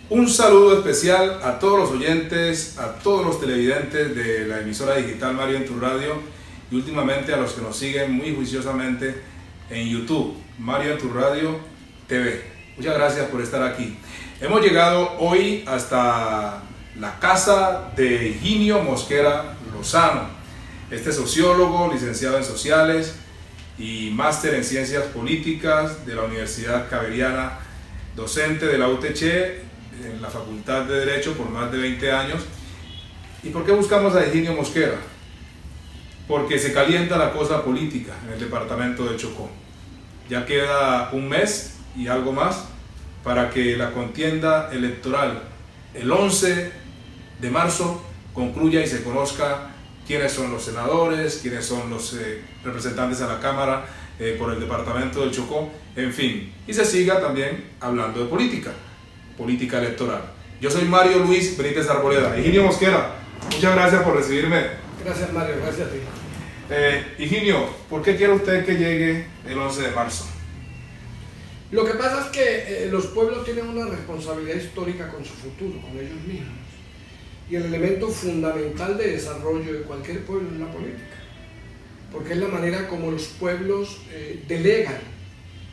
Un saludo especial a todos los oyentes, a todos los televidentes de la emisora digital Mario en tu Radio y últimamente a los que nos siguen muy juiciosamente en YouTube, Mario en tu Radio TV. Muchas gracias por estar aquí. Hemos llegado hoy hasta la casa de Higinio Mosquera Lozano. Este sociólogo, licenciado en sociales y máster en ciencias políticas de la Universidad Javeriana, docente de la UTC en la Facultad de Derecho por más de 20 años. ¿Y por qué buscamos a Higinio Mosquera? Porque se calienta la cosa política en el departamento de Chocó. Ya queda un mes y algo más para que la contienda electoral el 11 de marzo concluya y se conozca quiénes son los senadores, quiénes son los representantes a la Cámara por el departamento del Chocó, en fin, y se siga también hablando de política electoral. Yo soy Mario Luis Benítez Arboleda. Higinio Mosquera, muchas gracias por recibirme. Gracias, Mario, gracias a ti. Higinio, ¿por qué quiere usted que llegue el 11 de marzo? Lo que pasa es que los pueblos tienen una responsabilidad histórica con su futuro, con ellos mismos. Y el elemento fundamental de desarrollo de cualquier pueblo es la política. Porque es la manera como los pueblos delegan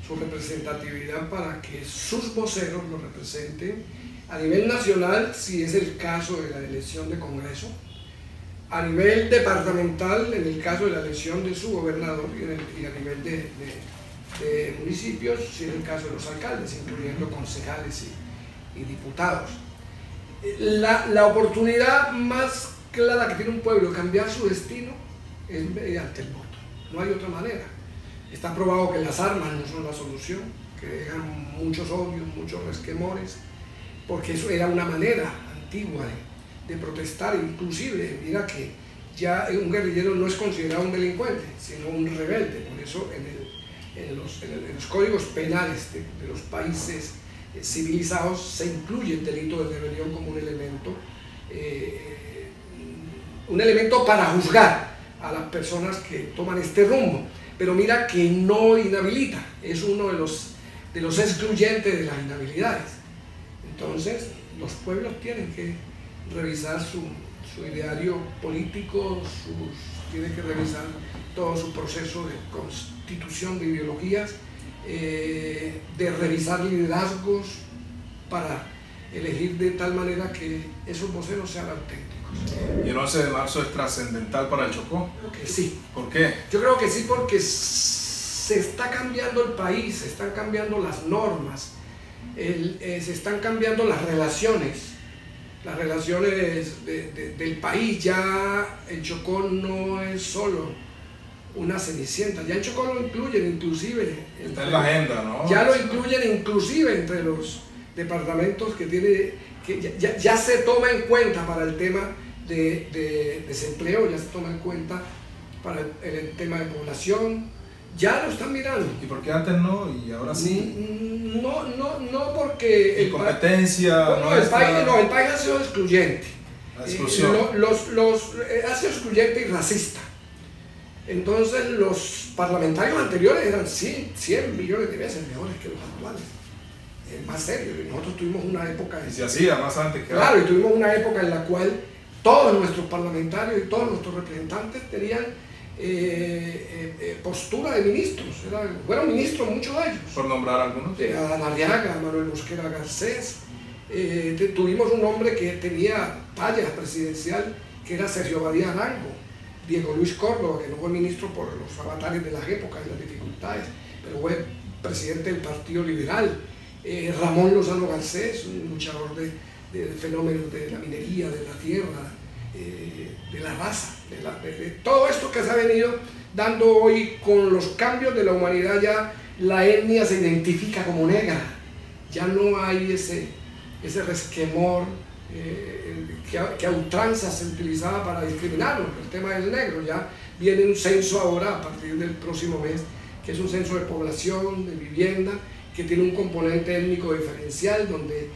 su representatividad para que sus voceros los representen a nivel nacional, si es el caso de la elección de Congreso, a nivel departamental, en el caso de la elección de su gobernador, y a nivel de municipios, si es el caso de los alcaldes, incluyendo concejales y diputados. La oportunidad más clara que tiene un pueblo de cambiar su destino es mediante el voto, no hay otra manera. Está probado que las armas no son la solución, que dejan muchos odios, muchos resquemores, porque eso era una manera antigua de protestar. Inclusive, mira que ya un guerrillero no es considerado un delincuente, sino un rebelde. Por eso en los códigos penales de los países civilizados se incluye el delito de rebelión como un elemento para juzgar a las personas que toman este rumbo. Pero mira que no inhabilita, es uno de los excluyentes de las inhabilidades. Entonces, los pueblos tienen que revisar su ideario político, tienen que revisar todo su proceso de constitución de ideologías, de revisar liderazgos para elegir de tal manera que esos voceros sean auténticos. ¿Y el 11 de marzo es trascendental para el Chocó? Creo que sí. ¿Por qué? Yo creo que sí, porque se está cambiando el país, se están cambiando las normas, se están cambiando las relaciones del país. Ya el Chocó no es solo una cenicienta, ya el Chocó lo incluyen inclusive. Está en la agenda, ¿no? Ya lo incluyen inclusive entre los departamentos que ya se toma en cuenta para el tema de desempleo, ya se toma en cuenta para el tema de población, ya lo están mirando. ¿Y por qué antes no y ahora sí? No porque... ¿Incompetencia? El país ha sido excluyente. La exclusión. Ha sido excluyente y racista. Entonces los parlamentarios anteriores eran 100 millones de veces mejores que los actuales. Más serio, y nosotros tuvimos una época... Y se hacía más antes que claro, y tuvimos una época en la cual todos nuestros parlamentarios y todos nuestros representantes tenían postura de ministros, fueron ministros muchos de ellos. ¿Por nombrar algunos? Adán Arriaga, Manuel Mosquera Garcés, tuvimos un hombre que tenía talla presidencial, que era Sergio Badía Arango, Diego Luis Córdoba, que no fue ministro por los avatares de las épocas y las dificultades, pero fue presidente del Partido Liberal. Ramón Lozano Garcés, un luchador de fenómenos de la minería, de la tierra, de la raza, de todo esto que se ha venido dando hoy con los cambios de la humanidad. Ya la etnia se identifica como negra, ya no hay ese resquemor que a ultranza se utilizaba para discriminarlo, el tema del negro. Ya viene un censo ahora a partir del próximo mes, que es un censo de población, de vivienda, que tiene un componente étnico diferencial, donde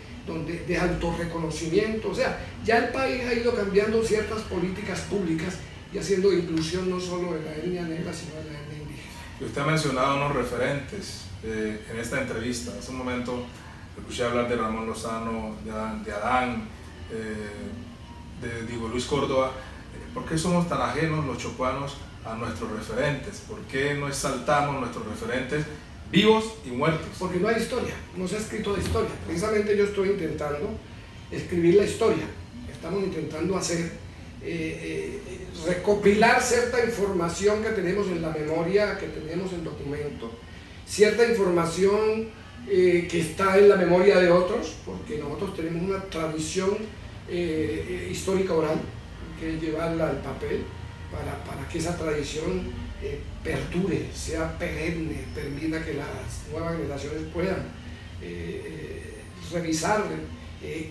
de autorreconocimiento. O sea, ya el país ha ido cambiando ciertas políticas públicas y haciendo inclusión no solo de la etnia negra, sino de la etnia indígena. Usted ha mencionado unos referentes en esta entrevista. Hace un momento escuché hablar de Ramón Lozano, de Adán, de Diego Luis Córdoba. ¿Por qué somos tan ajenos los chocuanos a nuestros referentes? ¿Por qué no exaltamos nuestros referentes vivos y muertos? Porque no hay historia, no se ha escrito de historia. Precisamente yo estoy intentando escribir la historia. Estamos intentando hacer, recopilar cierta información que tenemos en la memoria, que tenemos en documento, cierta información que está en la memoria de otros, porque nosotros tenemos una tradición histórica oral, que llevarla al papel para que esa tradición perdure, sea perenne, permita que las nuevas generaciones puedan revisar,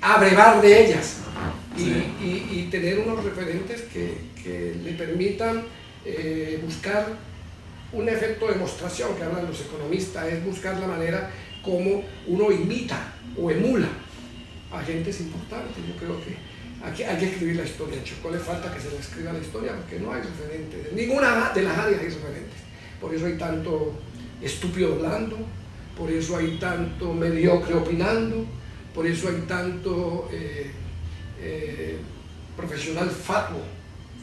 abrevar de ellas y tener unos referentes que le permitan buscar un efecto de demostración que hablan los economistas, es buscar la manera como uno imita o emula a agentes importantes. Yo creo que aquí hay que escribir la historia. En Chocó le falta que se le escriba la historia porque no hay referentes. En ninguna de las áreas hay referentes. Por eso hay tanto estúpido hablando, por eso hay tanto mediocre opinando, por eso hay tanto profesional fatuo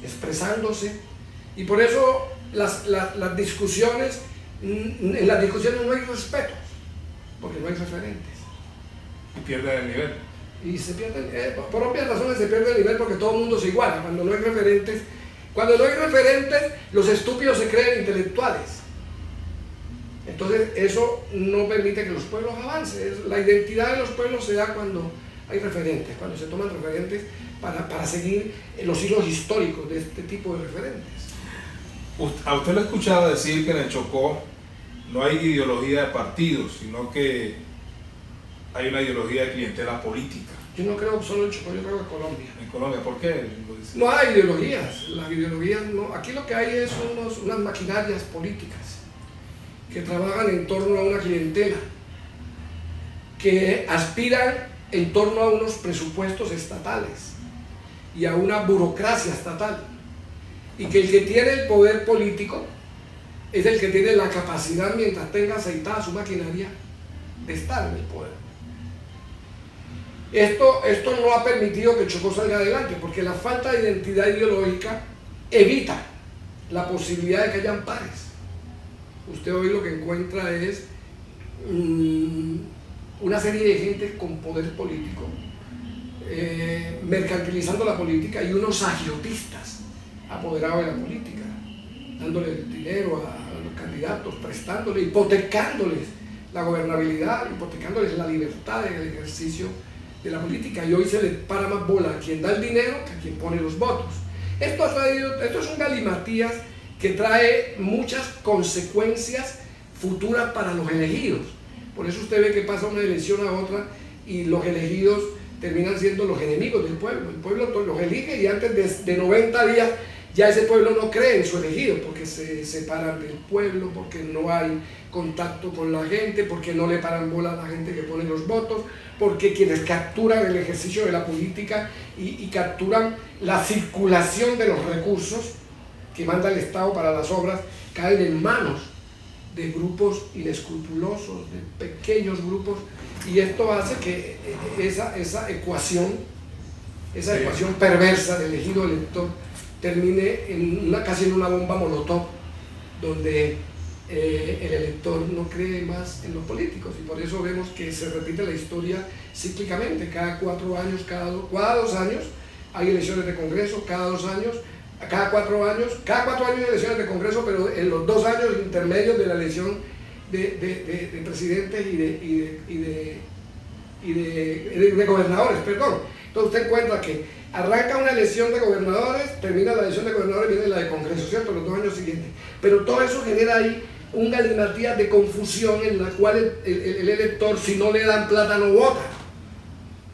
expresándose. Y por eso las discusiones, en las discusiones no hay respeto, porque no hay referentes. Y pierden el nivel. Y se pierden, por obvias razones se pierde el nivel porque todo el mundo se iguala. Cuando no hay referentes, los estúpidos se creen intelectuales. Entonces eso no permite que los pueblos avancen. La identidad de los pueblos se da cuando hay referentes, cuando se toman referentes para seguir los hilos históricos de este tipo de referentes. A usted lo he escuchado decir que en el Chocó no hay ideología de partidos, sino que hay una ideología de clientela política. Yo no creo solo en Chocó, yo creo en Colombia. ¿En Colombia? ¿Por qué? No hay ideologías. Las ideologías no. Aquí lo que hay es unas maquinarias políticas que trabajan en torno a una clientela, que aspiran en torno a unos presupuestos estatales y a una burocracia estatal. Y que el que tiene el poder político es el que tiene la capacidad, mientras tenga aceitada su maquinaria, de estar en el poder. Esto no ha permitido que Chocó salga adelante, porque la falta de identidad ideológica evita la posibilidad de que hayan pares. Usted hoy lo que encuentra es una serie de gente con poder político, mercantilizando la política, y unos agiotistas apoderados de la política, dándole dinero a los candidatos, prestándole, hipotecándoles la gobernabilidad, hipotecándoles la libertad del ejercicio de la política, y hoy se le para más bola a quien da el dinero que a quien pone los votos. Esto es un galimatías que trae muchas consecuencias futuras para los elegidos. Por eso usted ve que pasa una elección a otra y los elegidos terminan siendo los enemigos del pueblo. El pueblo los elige y antes de 90 días ya ese pueblo no cree en su elegido, porque se separan del pueblo, porque no hay contacto con la gente, porque no le paran bola a la gente que pone los votos, porque quienes capturan el ejercicio de la política y capturan la circulación de los recursos que manda el Estado para las obras, caen en manos de grupos inescrupulosos, de pequeños grupos, y esto hace que esa ecuación perversa del elegido elector termine casi en una bomba molotov, donde el elector no cree más en los políticos, y por eso vemos que se repite la historia cíclicamente. Cada 4 años, cada 2 años hay elecciones de Congreso, cada 4 años hay elecciones de Congreso, pero en los 2 años intermedios de la elección de presidentes y de gobernadores, perdón. Entonces usted encuentra que arranca una elección de gobernadores, termina la elección de gobernadores, viene la de Congreso, ¿cierto? Los 2 años siguientes. Pero todo eso genera ahí un galimatías de confusión en la cual el elector, si no le dan plata, no vota.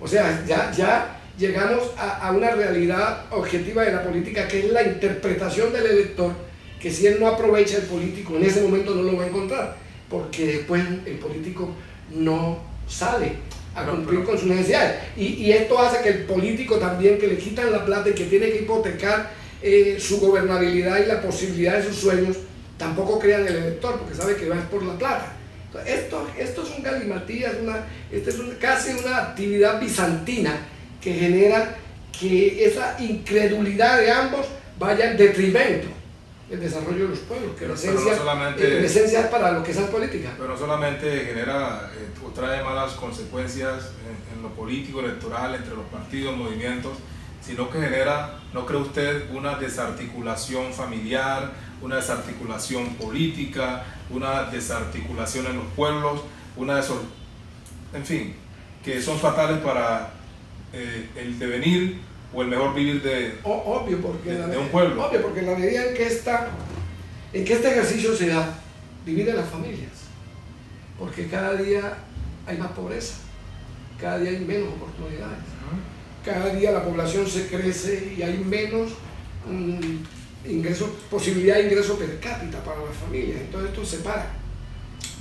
O sea, ya llegamos a una realidad objetiva de la política, que es la interpretación del elector, que si él no aprovecha el político, en ese momento no lo va a encontrar, porque después el político no sale a cumplir con sus necesidades. Y esto hace que el político también, que le quitan la plata y que tiene que hipotecar su gobernabilidad y la posibilidad de sus sueños, tampoco crea en el elector, porque sabe que va por la plata. Esto es un galimatías, esta es casi una actividad bizantina que genera que esa incredulidad de ambos vaya en detrimento del desarrollo de los pueblos, que en esencia es para lo que es la política. Pero no solamente genera o trae malas consecuencias en lo político, electoral, entre los partidos, movimientos, sino que genera, ¿no cree usted, una desarticulación familiar, una desarticulación política, una desarticulación en los pueblos, en fin, que son fatales para el devenir o el mejor vivir de un pueblo? Obvio, porque en la medida en que este ejercicio se da, divide las familias, porque cada día hay más pobreza, cada día hay menos oportunidades, cada día la población se crece y hay menos posibilidad de ingreso per cápita para las familias. Entonces esto separa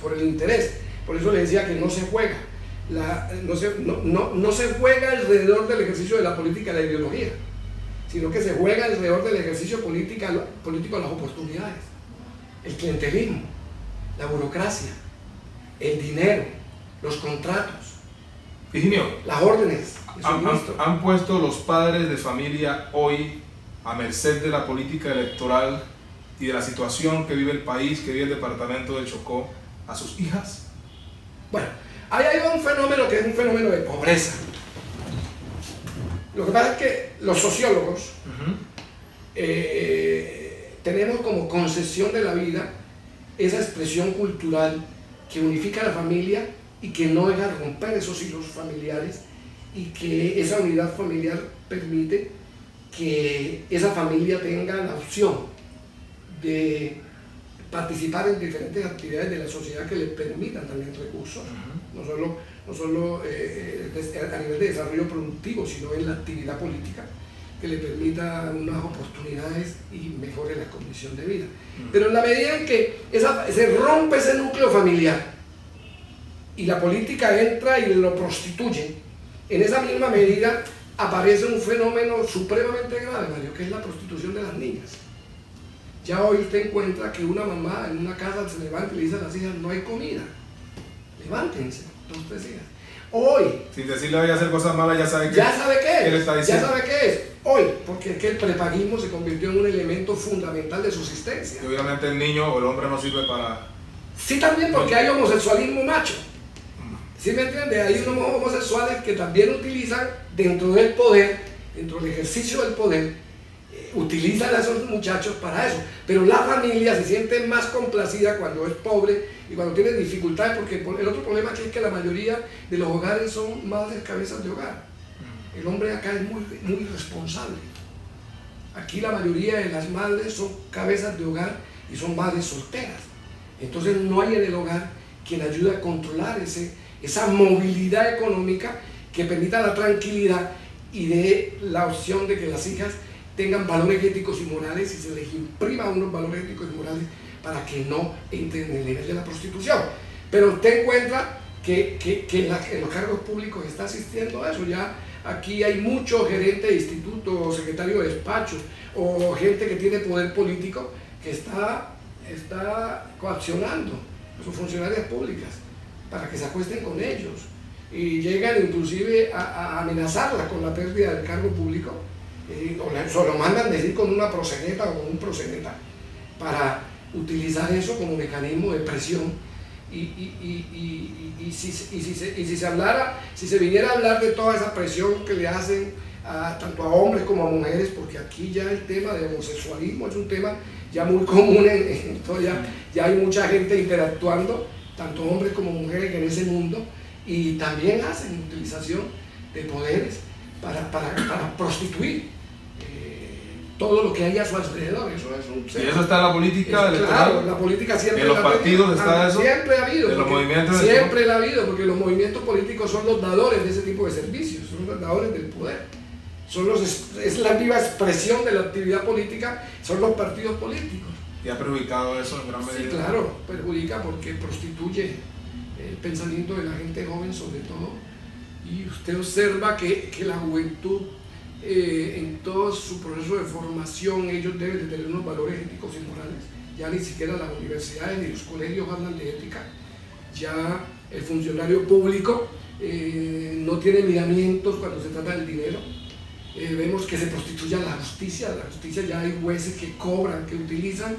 por el interés. Por eso les decía que no se juega. No se juega alrededor del ejercicio de la política, de la ideología, sino que se juega alrededor del ejercicio político de las oportunidades, el clientelismo, la burocracia, el dinero, los contratos, Higinio, las órdenes. ¿Han puesto los padres de familia hoy a merced de la política electoral y de la situación que vive el país, que vive el departamento del Chocó, a sus hijas? Bueno, ahí hay un fenómeno que es un fenómeno de pobreza. Lo que pasa es que los sociólogos tenemos como concesión de la vida esa expresión cultural que unifica a la familia y que no deja romper esos hilos familiares, y que esa unidad familiar permite que esa familia tenga la opción de participar en diferentes actividades de la sociedad que le permitan también recursos, no solo a nivel de desarrollo productivo, sino en la actividad política, que le permita unas oportunidades y mejore la condición de vida. Pero en la medida en que se rompe ese núcleo familiar y la política entra y lo prostituye, en esa misma medida aparece un fenómeno supremamente grave, Mario, que es la prostitución de las niñas. Ya hoy usted encuentra que una mamá en una casa se levanta y le dice a las hijas: no hay comida, levántense, 2 o 3 días. Hoy, sin decirle vaya a hacer cosas malas, ya sabe qué le está diciendo. Ya sabe qué es. Hoy, porque es que el prepagismo se convirtió en un elemento fundamental de subsistencia. Y obviamente el niño o el hombre no sirve para... Sí, también porque hay homosexualismo macho. ¿Sí me entiende? Hay unos homosexuales que también utilizan dentro del poder, dentro del ejercicio del poder, utilizan a esos muchachos para eso. Pero la familia se siente más complacida cuando es pobre y cuando tiene dificultades, porque el otro problema aquí es que la mayoría de los hogares son madres cabezas de hogar. El hombre acá es muy responsable. Aquí la mayoría de las madres son cabezas de hogar y son madres solteras. Entonces no hay en el hogar quien ayude a controlar esa movilidad económica que permita la tranquilidad y dé la opción de que las hijas tengan valores éticos y morales y se les imprima unos valores éticos y morales para que no entren en el nivel de la prostitución. Pero usted encuentra que en los cargos públicos está asistiendo a eso. Ya aquí hay muchos gerentes de instituto o secretario de despacho o gente que tiene poder político que está coaccionando a sus funcionarias públicas para que se acuesten con ellos, y llegan inclusive a amenazarlas con la pérdida del cargo público, o lo mandan decir con una proxeneta o con un proxeneta para utilizar eso como mecanismo de presión. Y si se viniera a hablar de toda esa presión que le hacen tanto a hombres como a mujeres, porque aquí ya el tema de homosexualismo es un tema ya muy común, ya hay mucha gente interactuando, tanto hombres como mujeres, en ese mundo, y también hacen utilización de poderes para prostituir todo lo que hay a su alrededor. Eso es un... Y eso está en la política electoral. Claro, la política siempre... En los partidos está eso. Siempre ha habido. En los movimientos... Siempre la ha habido, porque los movimientos políticos son los dadores de ese tipo de servicios, son los dadores del poder. Es la viva expresión de la actividad política, son los partidos políticos. ¿Y ha perjudicado eso en gran medida? Sí, claro, perjudica porque prostituye el pensamiento de la gente joven sobre todo, y usted observa que la juventud en todo su proceso de formación ellos deben de tener unos valores éticos y morales. Ya ni siquiera las universidades ni los colegios hablan de ética, ya el funcionario público no tiene miramientos cuando se trata del dinero. Vemos que se prostituye la justicia ya hay jueces que cobran, que utilizan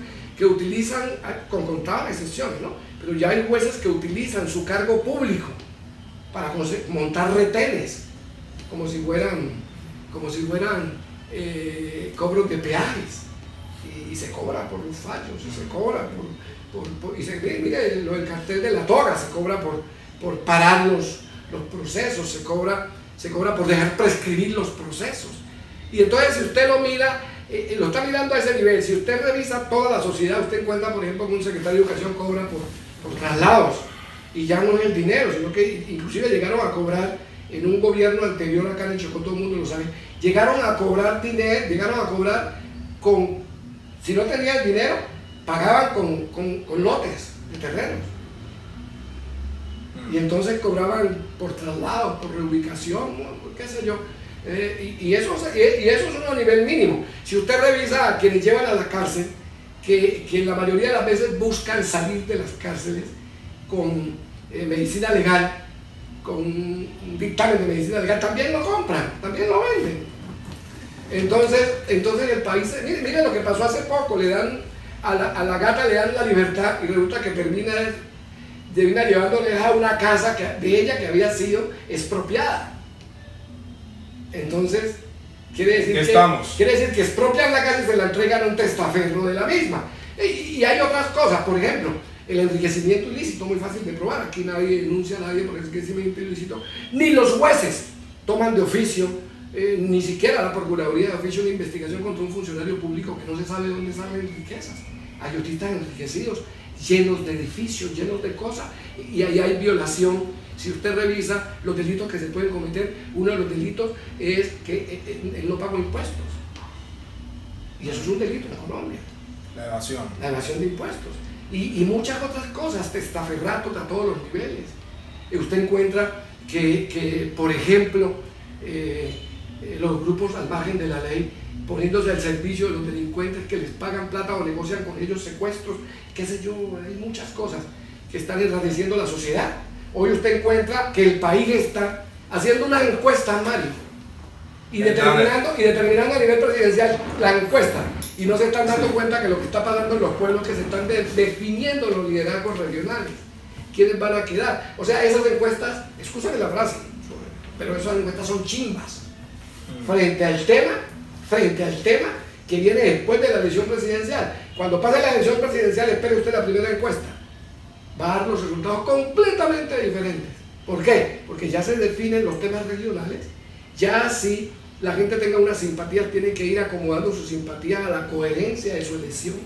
con contadas excepciones, ¿no? Pero ya hay jueces que utilizan su cargo público para montar retenes, como si fueran cobros de peajes, y se cobra por los fallos, y se cobra mire lo del cartel de la toga, se cobra por parar los procesos, se cobra por dejar prescribir los procesos. Y entonces, si usted lo mira, lo está mirando a ese nivel. Si usted revisa toda la sociedad, usted encuentra, por ejemplo, que un secretario de Educación cobra por traslados, y ya no es el dinero, sino que inclusive llegaron a cobrar en un gobierno anterior acá en el Chocó, todo el mundo lo sabe, llegaron a cobrar dinero, si no tenían dinero, pagaban con lotes de terrenos. Y entonces cobraban por traslado, por reubicación, qué sé yo. Y eso es a nivel mínimo. Si usted revisa a quienes llevan a la cárcel, que la mayoría de las veces buscan salir de las cárceles con medicina legal, con un dictamen de medicina legal, también lo compran, también lo venden. Entonces el país, mire lo que pasó hace poco, le dan a la gata le dan la libertad, y resulta que termina llevándole a una casa de ella que había sido expropiada. Entonces, quiere decir que expropian la casa y se la entregan a un testaferro de la misma. Y hay otras cosas, por ejemplo, el enriquecimiento ilícito, muy fácil de probar. Aquí nadie denuncia a nadie por enriquecimiento ilícito, ni los jueces toman de oficio, ni siquiera la Procuraduría de oficio una investigación contra un funcionario público que no se sabe dónde salen riquezas. Hay autistas enriquecidos, llenos de edificios, llenos de cosas, y ahí hay violación. Si usted revisa los delitos que se pueden cometer, uno de los delitos es que él no paga impuestos, y eso es un delito en Colombia. La evasión de impuestos y muchas otras cosas, testaferratos a todos los niveles. Usted encuentra que por ejemplo, los grupos al margen de la ley, poniéndose al servicio de los delincuentes que les pagan plata o negocian con ellos secuestros, qué sé yo, hay muchas cosas que están enrareciendo la sociedad. Hoy usted encuentra que el país está haciendo una encuesta, Mario, y determinando a nivel presidencial la encuesta, y no se están dando cuenta que lo que está pasando en los pueblos, que se están definiendo los liderazgos regionales, quiénes van a quedar. O sea, esas encuestas, excúsame la frase, pero esas encuestas son chimbas frente al tema que viene después de la elección presidencial. Cuando pase la elección presidencial, espere usted la primera encuesta, va a dar los resultados completamente diferentes. ¿Por qué? Porque ya se definen los temas regionales, ya si la gente tenga una simpatía, tiene que ir acomodando su simpatía a la coherencia de su elección.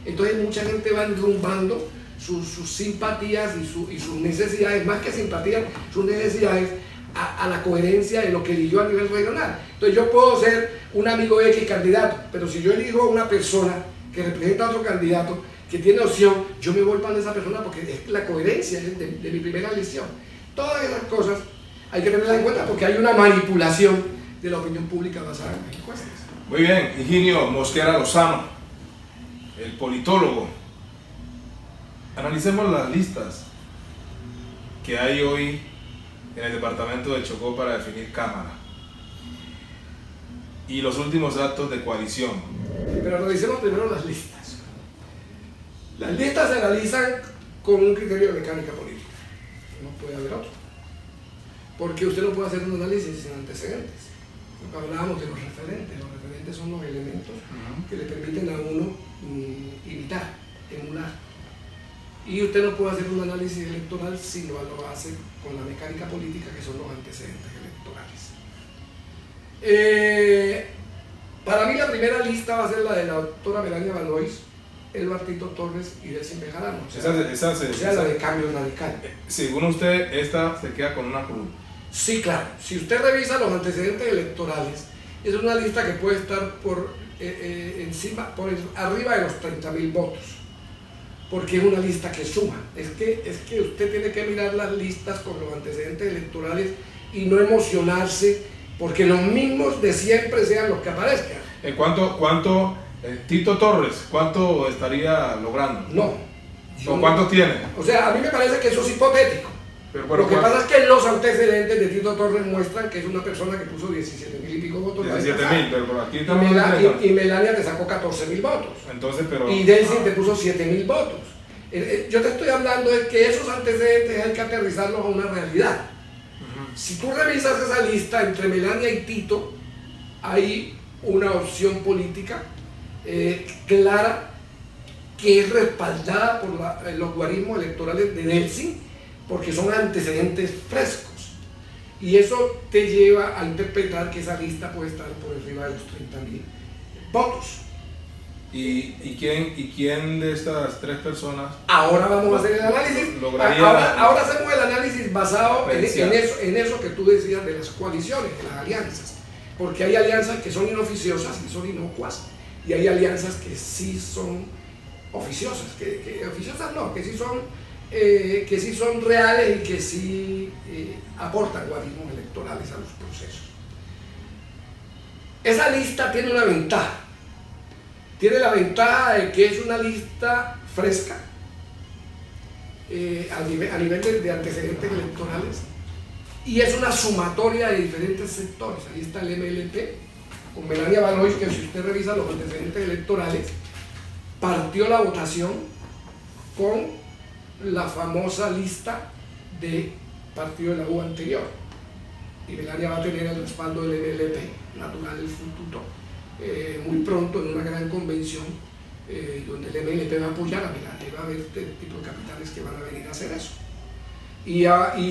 Entonces mucha gente va enrumbando sus simpatías y sus necesidades, más que simpatías, sus necesidades a la coherencia de lo que eligió a nivel regional. Entonces yo puedo ser un amigo X candidato, pero si yo elijo a una persona que representa a otro candidato, que tiene opción, yo me voy para esa persona porque es la coherencia de mi primera elección. Todas esas cosas hay que tenerlas en cuenta porque hay una manipulación de la opinión pública basada en encuestas. Muy bien, Higinio Mosquera Lozano, el politólogo. Analicemos las listas que hay hoy en el departamento de Chocó para definir Cámara y los últimos actos de coalición. Pero analicemos primero las listas. Las listas se analizan con un criterio de mecánica política, no puede haber otro, porque usted no puede hacer un análisis sin antecedentes. Hablábamos de los referentes son los elementos que le permiten a uno imitar, emular. Y usted no puede hacer un análisis electoral si no lo hace con la mecánica política, que son los antecedentes electorales. Para mí la primera lista va a ser la de la doctora Melania Valois, Eduardo Tito Torres y Delcy Bejarano. O sea, la de Cambio Radical. Según usted, esta se queda con una cruz. Sí, claro. Si usted revisa los antecedentes electorales, es una lista que puede estar por arriba de los 30.000 votos, porque es una lista que suma. Es que usted tiene que mirar las listas con los antecedentes electorales y no emocionarse porque los mismos de siempre sean los que aparezcan. ¿Cuánto Tito Torres, cuánto estaría logrando? No, ¿Con cuántos tiene? O sea, a mí me parece que eso es hipotético. Pero, lo que pasa es que los antecedentes de Tito Torres muestran que es una persona que puso 17.000 y pico votos. 17.000, pero por aquí estamos y Melania te sacó 14.000 votos. Entonces, pero... Y Delcy te puso 7.000 votos. Yo te estoy hablando de que esos antecedentes hay que aterrizarlos a una realidad. Si tú revisas esa lista entre Melania y Tito, hay una opción política clara que es respaldada por los guarismos electorales de Delcy, porque son antecedentes frescos. Y eso te lleva a interpretar que esa lista puede estar por encima de los 30.000 votos. ¿Y quién de estas tres personas? Ahora vamos a hacer el análisis. Ahora hacemos el análisis basado en eso que tú decías de las coaliciones, de las alianzas. Porque hay alianzas que son inoficiosas y son inocuas, y hay alianzas que sí son oficiosas, oficiosas no, que sí son reales y que sí aportan guarismos electorales a los procesos. Esa lista tiene una ventaja. Tiene la ventaja de que es una lista fresca a nivel de antecedentes electorales, y es una sumatoria de diferentes sectores. Ahí está el MLP, con Melania Valois, que si usted revisa los antecedentes electorales, partió la votación con la famosa lista de partido de la U anterior, y Melania va a tener el respaldo del MLP, natural del futuro, muy pronto en una gran convención donde el MLP va a apoyar a Melania, va a haber este tipo de capitales que van a venir a hacer eso. Y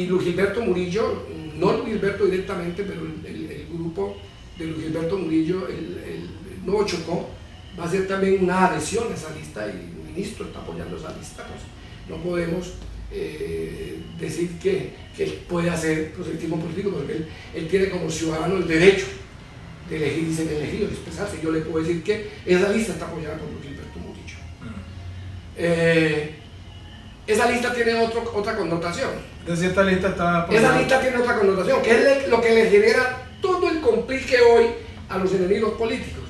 Luis Gilberto Murillo, no Luis Gilberto directamente, pero el grupo de Luis Gilberto Murillo, el Nuevo Chocó, va a hacer también una adhesión a esa lista, y el ministro está apoyando esa lista. Pues no podemos decir que él puede hacer proselitismo político, porque él tiene como ciudadano el derecho de elegir y ser elegido, de expresarse. Yo le puedo decir que esa lista está apoyada por Luis Gilberto Murillo. Esa lista tiene otra connotación. Entonces esta lista está apoyada. Esa lista tiene otra connotación, que es lo que le genera todo el complique hoy a los enemigos políticos,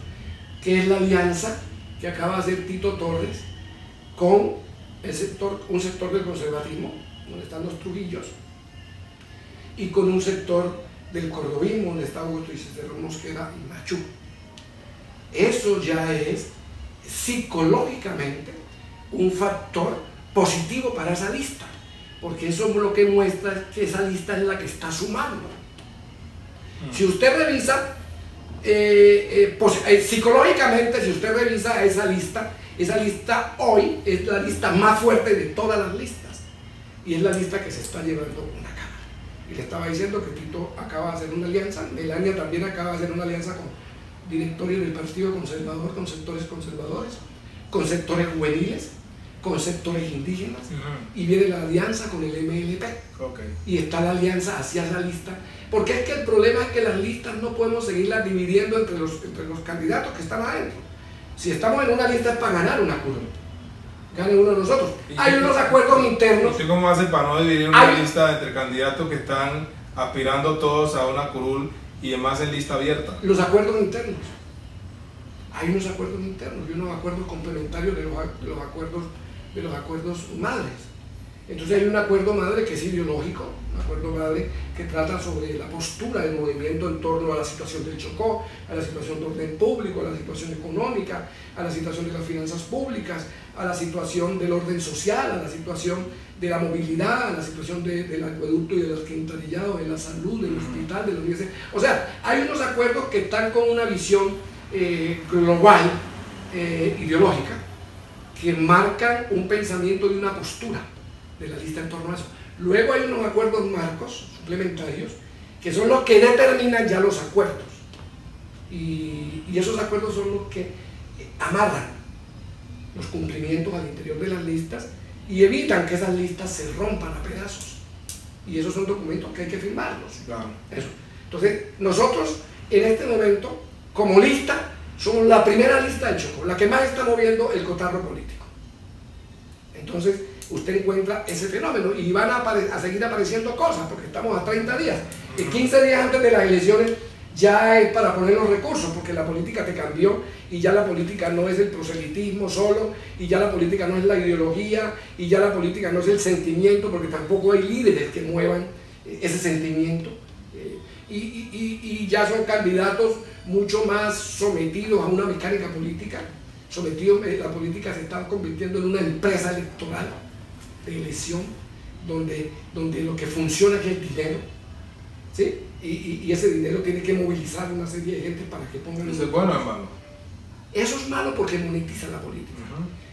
que es la alianza que acaba de hacer Tito Torres con un sector del conservatismo, donde están los Trujillos, y con un sector del cordovismo, donde está Augusto y Cicerón Mosquera y Machú. Eso ya es psicológicamente un factor positivo para esa lista, porque eso lo que muestra es que esa lista es la que está sumando. Si usted revisa psicológicamente, si usted revisa esa lista hoy es la lista más fuerte de todas las listas, y es la lista que se está llevando una cámara. Y le estaba diciendo que Tito acaba de hacer una alianza, Melania también acaba de hacer una alianza con directorios del Partido Conservador, con sectores conservadores, con sectores juveniles, con sectores indígenas, y viene la alianza con el MLP, y está la alianza hacia la lista, porque es que el problema es que las listas no podemos seguirlas dividiendo entre los candidatos que están adentro. Si estamos en una lista es para ganar una curul, gane uno de nosotros. Hay unos acuerdos internos. ¿Usted cómo hace para no dividir una lista entre candidatos que están aspirando todos a una curul y además en lista abierta? Los acuerdos internos. Hay unos acuerdos internos y unos acuerdos complementarios de los acuerdos madres. Entonces hay un acuerdo madre que es ideológico, un acuerdo madre que trata sobre la postura del movimiento en torno a la situación del Chocó, a la situación de orden público, a la situación económica, a la situación de las finanzas públicas, a la situación del orden social, a la situación de la movilidad, a la situación del acueducto y del alcantarillado, de la salud, del hospital, de la universidad. O sea, hay unos acuerdos que están con una visión global, ideológica, que marcan un pensamiento y una postura de la lista en torno a eso. Luego hay unos acuerdos marcos suplementarios que son los que determinan ya los acuerdos, y esos acuerdos son los que amarran los cumplimientos al interior de las listas y evitan que esas listas se rompan a pedazos, y esos son documentos que hay que firmarlos. Claro. Eso. Entonces nosotros en este momento como lista somos la primera lista del Chocó, la que más está moviendo el cotarro político. Entonces usted encuentra ese fenómeno y van a seguir apareciendo cosas, porque estamos a 30 días. 15 días antes de las elecciones ya es para poner los recursos, porque la política te cambió y ya la política no es el proselitismo solo, y ya la política no es la ideología, y ya la política no es el sentimiento, porque tampoco hay líderes que muevan ese sentimiento. Y ya son candidatos mucho más sometidos a una mecánica política, la política se está convirtiendo en una empresa electoral de elección, donde lo que funciona es el dinero, ¿sí? Y ese dinero tiene que movilizar una serie de gente para que pongan... ¿Eso es bueno o es malo? Eso es malo porque monetiza la política.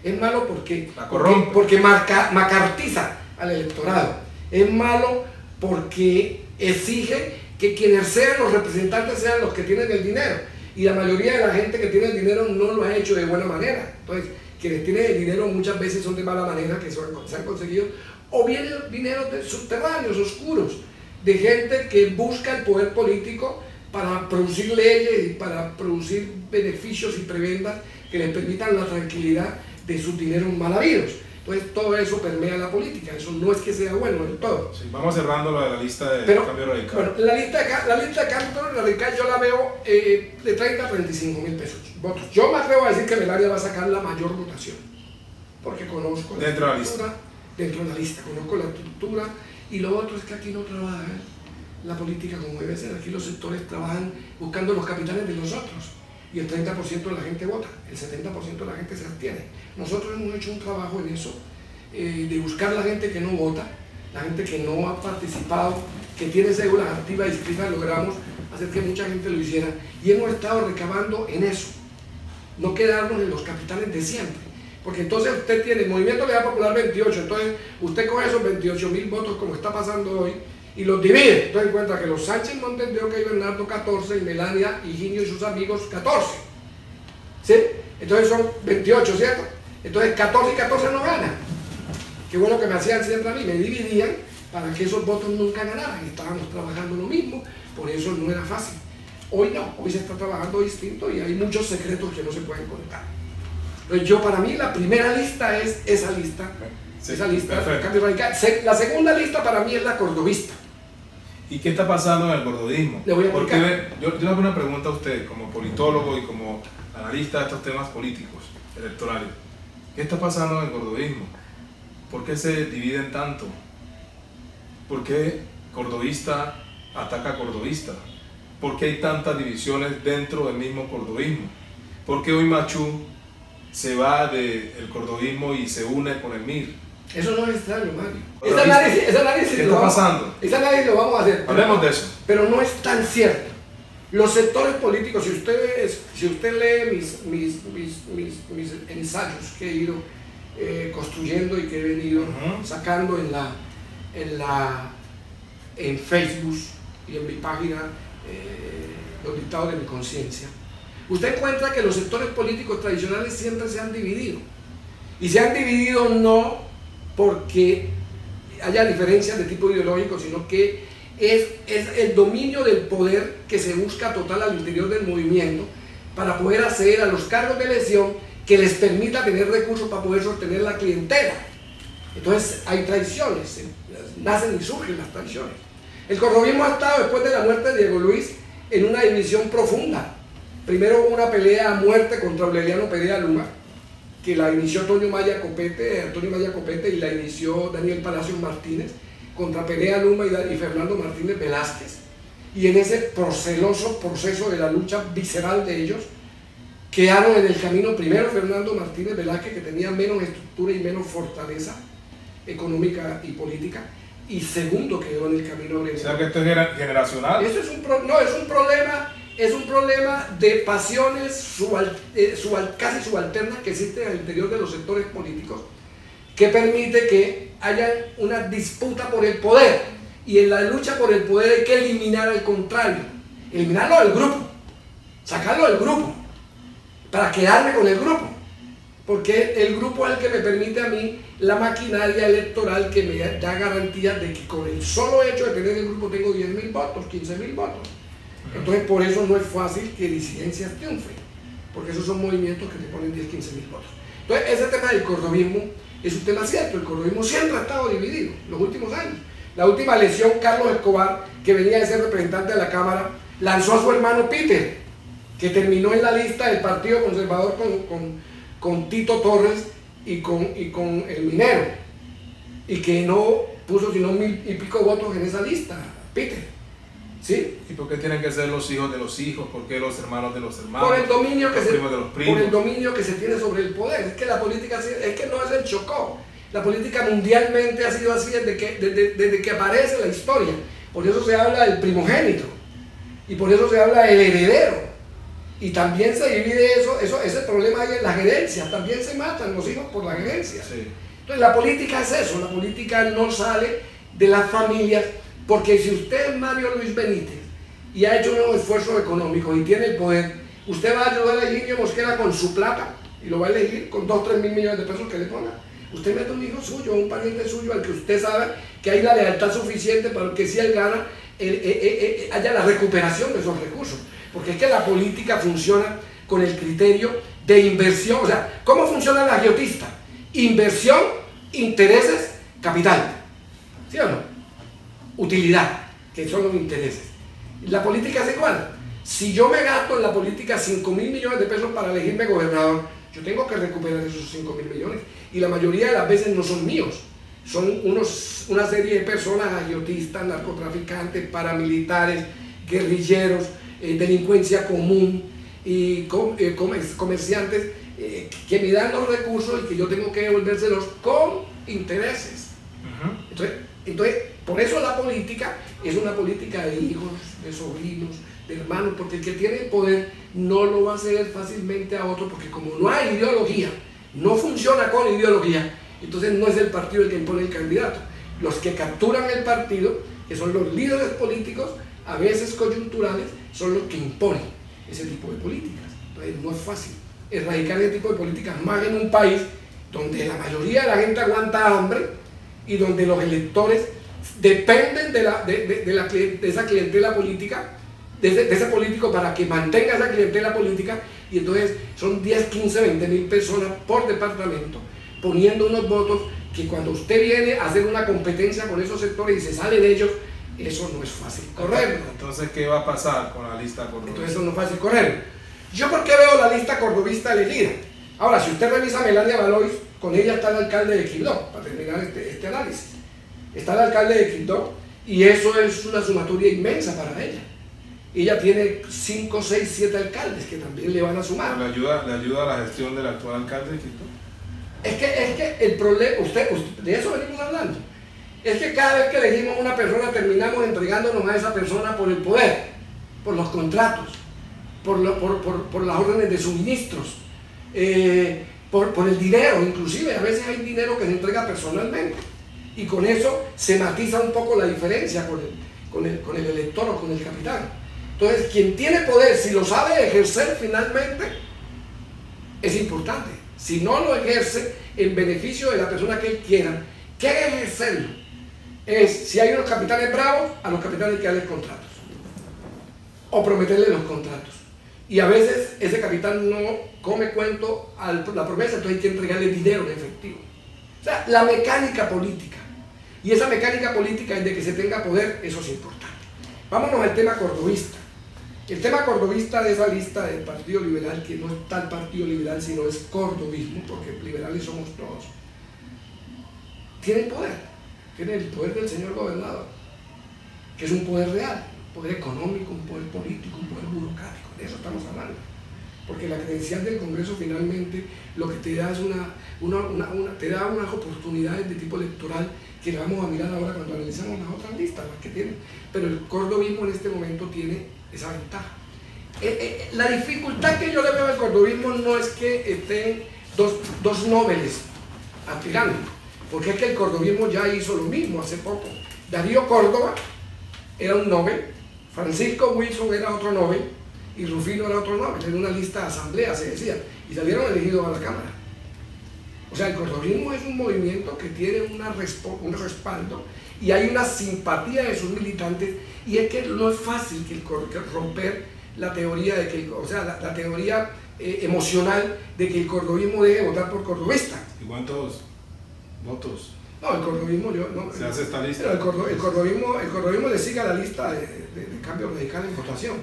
Es malo porque macartiza al electorado. Es malo porque exige que quienes sean los representantes sean los que tienen el dinero. Y la mayoría de la gente que tiene el dinero no lo ha hecho de buena manera. Entonces, quienes tienen el dinero muchas veces son de mala manera, que se han conseguido, o bien dineros subterráneos, oscuros, de gente que busca el poder político para producir leyes y para producir beneficios y prebendas que les permitan la tranquilidad de sus dineros mal habidos. Entonces todo eso permea la política, eso no es que sea bueno del todo. Sí, vamos cerrando la lista de Cambio Radical. Bueno, la lista de Cambio Radical yo la veo de 30 a 35 mil pesos votos. Yo me atrevo a decir que Melaria va a sacar la mayor votación, porque conozco dentro de la lista. Dentro de la lista, conozco la estructura, y lo otro es que aquí no trabaja la política como debe ser. Aquí los sectores trabajan buscando los capitales de los otros, y el 30% de la gente vota, el 70% de la gente se abstiene. Nosotros hemos hecho un trabajo en eso, de buscar la gente que no vota, la gente que no ha participado, que tiene cédulas activas inscritas. Logramos hacer que mucha gente lo hiciera, y hemos estado recabando en eso, no quedarnos en los capitales de siempre, porque entonces usted tiene el Movimiento Legal Popular 28, entonces usted coge esos 28.000 votos como está pasando hoy y los divide. Entonces encuentra que los Sánchez Montes de Oca y Bernardo 14, y Melania, Higinio y sus amigos 14, ¿sí? Entonces son 28, ¿cierto? Entonces 14 y 14 no ganan. Qué bueno que me hacían siempre a mí, me dividían para que esos votos nunca ganaran. Estábamos trabajando lo mismo, por eso no era fácil. Hoy no, hoy se está trabajando distinto y hay muchos secretos que no se pueden contar. Entonces para mí la primera lista es esa lista, sí, esa lista de Cambio Radical. La segunda lista para mí es la cordobista. ¿Y qué está pasando en el cordobismo? Le voy a Porque yo le hago una pregunta a usted, como politólogo y como analista de estos temas políticos, electorales. ¿Qué está pasando en el cordobismo? ¿Por qué se dividen tanto? ¿Por qué cordobista ataca a cordobista? ¿Por qué hay tantas divisiones dentro del mismo cordobismo? ¿Por qué hoy Machú se va del cordobismo y se une con el MIR? Eso no es extraño, Mario. Ese análisis ¿qué está pasando? Ese análisis lo vamos a hacer. Hablemos de eso. Pero no es tan cierto. Los sectores políticos, si usted lee mis ensayos que he ido construyendo y que he venido sacando en Facebook y en mi página, Los Dictados de mi Conciencia, usted encuentra que los sectores políticos tradicionales siempre se han dividido. Y se han dividido no porque haya diferencias de tipo ideológico, sino que es el dominio del poder que se busca total al interior del movimiento para poder acceder a los cargos de elección que les permita tener recursos para poder sostener la clientela. Entonces hay traiciones, nacen y surgen las traiciones. El cordobismo ha estado, después de la muerte de Diego Luis, en una división profunda. Primero hubo una pelea a muerte contra Aureliano Perea Luma, que la inició Antonio Maya Copete, y la inició Daniel Palacios Martínez, contra Perea Luma y Fernando Martínez Velázquez. Y en ese celoso proceso de la lucha visceral de ellos, quedaron en el camino primero Fernando Martínez Velázquez, que tenía menos estructura y menos fortaleza económica y política, y segundo quedó en el camino Aureliano. O sea que esto es generacional. Eso es un problema de pasiones casi subalternas que existen al interior de los sectores políticos, que permite que haya una disputa por el poder, y en la lucha por el poder hay que eliminar al contrario, eliminarlo del grupo, sacarlo del grupo, para quedarme con el grupo, porque el grupo es el que me permite a mí la maquinaria electoral que me da garantía de que con el solo hecho de tener el grupo tengo 10.000 votos, 15.000 votos. Entonces por eso no es fácil que disidencias triunfen, porque esos son movimientos que te ponen 10, 15.000 votos. Entonces ese tema del cordobismo es un tema cierto. El cordobismo siempre ha estado dividido los últimos años. La última elección, Carlos Escobar, que venía de ser representante de la Cámara, lanzó a su hermano Peter, que terminó en la lista del Partido Conservador con Tito Torres y con el Minero, y que no puso sino 1000 y pico votos en esa lista, Peter. ¿Sí? ¿Y por qué tienen que ser los hijos de los hijos? ¿Por qué los hermanos de los hermanos? Por el dominio que los primos de los primos. Por el dominio que se tiene sobre el poder. Es que la política, es que no es el Chocó. La política mundialmente ha sido así desde que aparece la historia. Por eso se habla del primogénito. Y por eso se habla del heredero. Y también se divide ese problema ahí en las herencias. También se matan los hijos por las herencias. Sí. Entonces la política es eso. La política no sale de las familias. Porque si usted es Mario Luis Benítez y ha hecho unos esfuerzos económicos y tiene el poder, usted va a ayudar a Higinio Mosquera con su plata y lo va a elegir con 2 o 3 mil millones de pesos que le ponga. Usted mete a un hijo suyo, a un pariente suyo al que usted sabe que hay la lealtad suficiente para que si él gana, haya la recuperación de esos recursos. Porque es que la política funciona con el criterio de inversión. O sea, ¿cómo funciona la agiotista? Inversión, intereses, capital. ¿Sí o no? Utilidad, que son los intereses. La política es igual. Si yo me gasto en la política 5 mil millones de pesos para elegirme gobernador, yo tengo que recuperar esos 5 mil millones. Y la mayoría de las veces no son míos. Son una serie de personas agiotistas, narcotraficantes, paramilitares, guerrilleros, delincuencia común y comerciantes que me dan los recursos y que yo tengo que devolvérselos con intereses. Entonces, por eso la política es una política de hijos, de sobrinos, de hermanos, porque el que tiene el poder no lo va a ceder fácilmente a otro, porque como no hay ideología, no funciona con ideología, entonces no es el partido el que impone el candidato. Los que capturan el partido, que son los líderes políticos, a veces coyunturales, son los que imponen ese tipo de políticas. Entonces no es fácil erradicar ese tipo de políticas, más en un país donde la mayoría de la gente aguanta hambre y donde los electores dependen de esa clientela política, de ese político para que mantenga esa clientela política, y entonces son 10, 15, 20 mil personas por departamento poniendo unos votos que cuando usted viene a hacer una competencia con esos sectores y se sale de ellos, eso no es fácil correr. Entonces, ¿qué va a pasar con la lista cordobista? Entonces eso no es fácil correr. ¿Yo por qué veo la lista cordobista elegida? Ahora, si usted revisa a Melania Valois, con ella está el alcalde de Quibdó, para terminar este análisis. Está el alcalde de Quibdó y eso es una sumatoria inmensa para ella. Ella tiene 5, 6, 7 alcaldes que también le van a sumar. ¿Le ayuda a la gestión del actual alcalde de Quibdó? Es que el problema, de eso venimos hablando, es que cada vez que elegimos una persona terminamos entregándonos a esa persona por el poder, por los contratos, por las órdenes de suministros, por el dinero, inclusive a veces hay dinero que se entrega personalmente y con eso se matiza un poco la diferencia con el elector o con el capital. Entonces, quien tiene poder, si lo sabe ejercer finalmente, es importante. Si no lo ejerce en beneficio de la persona que él quiera, ¿qué es ejercerlo? Es, si hay unos capitanes bravos, a los capitanes hay que darles contratos o prometerles los contratos. Y a veces ese capitán no come cuento a la promesa, entonces hay que entregarle dinero en efectivo. O sea, la mecánica política. Y esa mecánica política es de que se tenga poder, eso es importante. Vámonos al tema cordobista. El tema cordobista de esa lista del Partido Liberal, que no es tal Partido Liberal, sino es cordobismo, porque liberales somos todos, tiene el poder. Tiene el poder del señor gobernador, que es un poder real, un poder económico, un poder político, un poder burocrático. De eso estamos hablando. Porque la credencial del Congreso finalmente lo que te da es te da unas oportunidades de tipo electoral que le vamos a mirar ahora cuando analizamos las otras listas, las que tienen. Pero el cordobismo en este momento tiene esa ventaja. La dificultad que yo le veo al cordobismo no es que estén dos nobles aspirando, porque es que el cordobismo ya hizo lo mismo hace poco. Darío Córdoba era un Nobel, Francisco Wilson era otro Nobel y Rufino era otro Nobel, en una lista de asamblea se decía, y salieron elegidos a la Cámara. O sea, el cordobismo es un movimiento que tiene un respaldo y hay una simpatía de sus militantes, y es que no es fácil que romper la teoría de que, la teoría emocional de que el cordobismo deje de votar por cordobista. ¿Y cuántos votos? No, el cordovismo, ¿Se hace esta lista? El cordovismo le sigue a la lista de cambio radical en votación.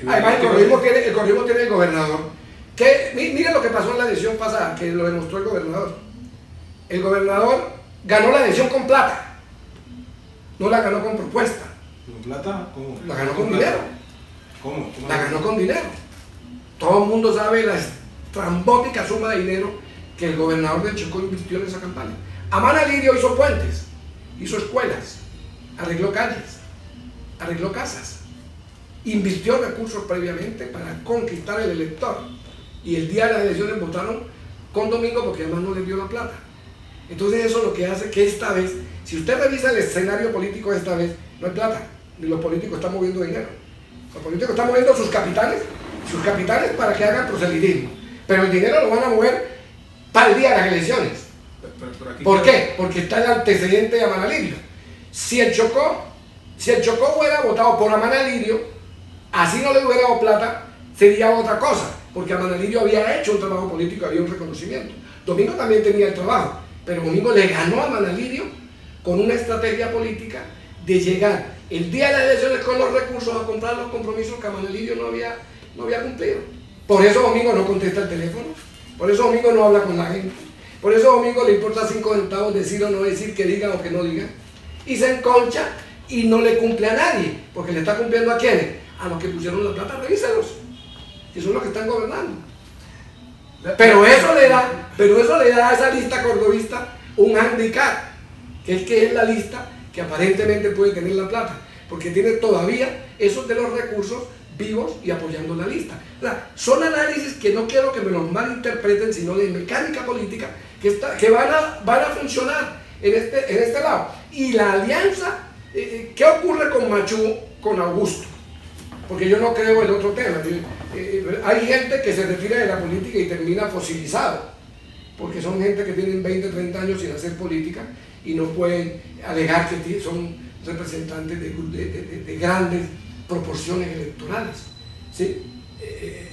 Además, el cordovismo tiene el gobernador. Miren lo que pasó en la elección pasada, que lo demostró el gobernador. El gobernador ganó la elección con plata, no la ganó con propuesta. ¿Con plata? ¿Cómo? La ganó con dinero. ¿Cómo? La ganó con dinero. Todo el mundo sabe la estrambótica suma de dinero que el gobernador de Chocó invirtió en esa campaña. Amana Lirio hizo puentes, hizo escuelas, arregló calles, arregló casas, invirtió recursos previamente para conquistar el elector, y el día de las elecciones votaron con Domingo porque además no les dio la plata. Entonces eso es lo que hace que esta vez, si usted revisa el escenario político de esta vez, no hay plata, ni los políticos están moviendo dinero. Los políticos están moviendo sus capitales para que hagan proselitismo, pero el dinero lo van a mover para el día de las elecciones. ¿Por qué? Porque está el antecedente de Amana Lirio. Si el Chocó hubiera votado por Amana Lirio, así no le hubiera dado plata, sería otra cosa, porque Amana Lirio había hecho un trabajo político, había un reconocimiento. Domingo también tenía el trabajo, pero Domingo le ganó a Amana Lirio con una estrategia política de llegar el día de las elecciones con los recursos a comprar los compromisos que Amana Lirio no había cumplido. Por eso Domingo no contesta el teléfono, por eso Domingo no habla con la gente, por eso Domingo le importa 5 centavos decir o no decir, que diga o que no diga, y se enconcha y no le cumple a nadie, porque le está cumpliendo ¿a quiénes? A los que pusieron la plata, revíselos, que son los que están gobernando. Pero eso le da a esa lista cordobista un handicap, que es la lista que aparentemente puede tener la plata, porque tiene todavía esos de los recursos vivos y apoyando la lista. O sea, son análisis que no quiero que me los malinterpreten, sino de mecánica política que van a funcionar en este lado. Y la alianza, ¿qué ocurre con Machú, con Augusto? Porque yo no creo el otro tema. Hay gente que se retira de la política y termina fosilizado, porque son gente que tienen 20, 30 años sin hacer política y no pueden alegar que son representantes de grandes proporciones electorales, ¿sí?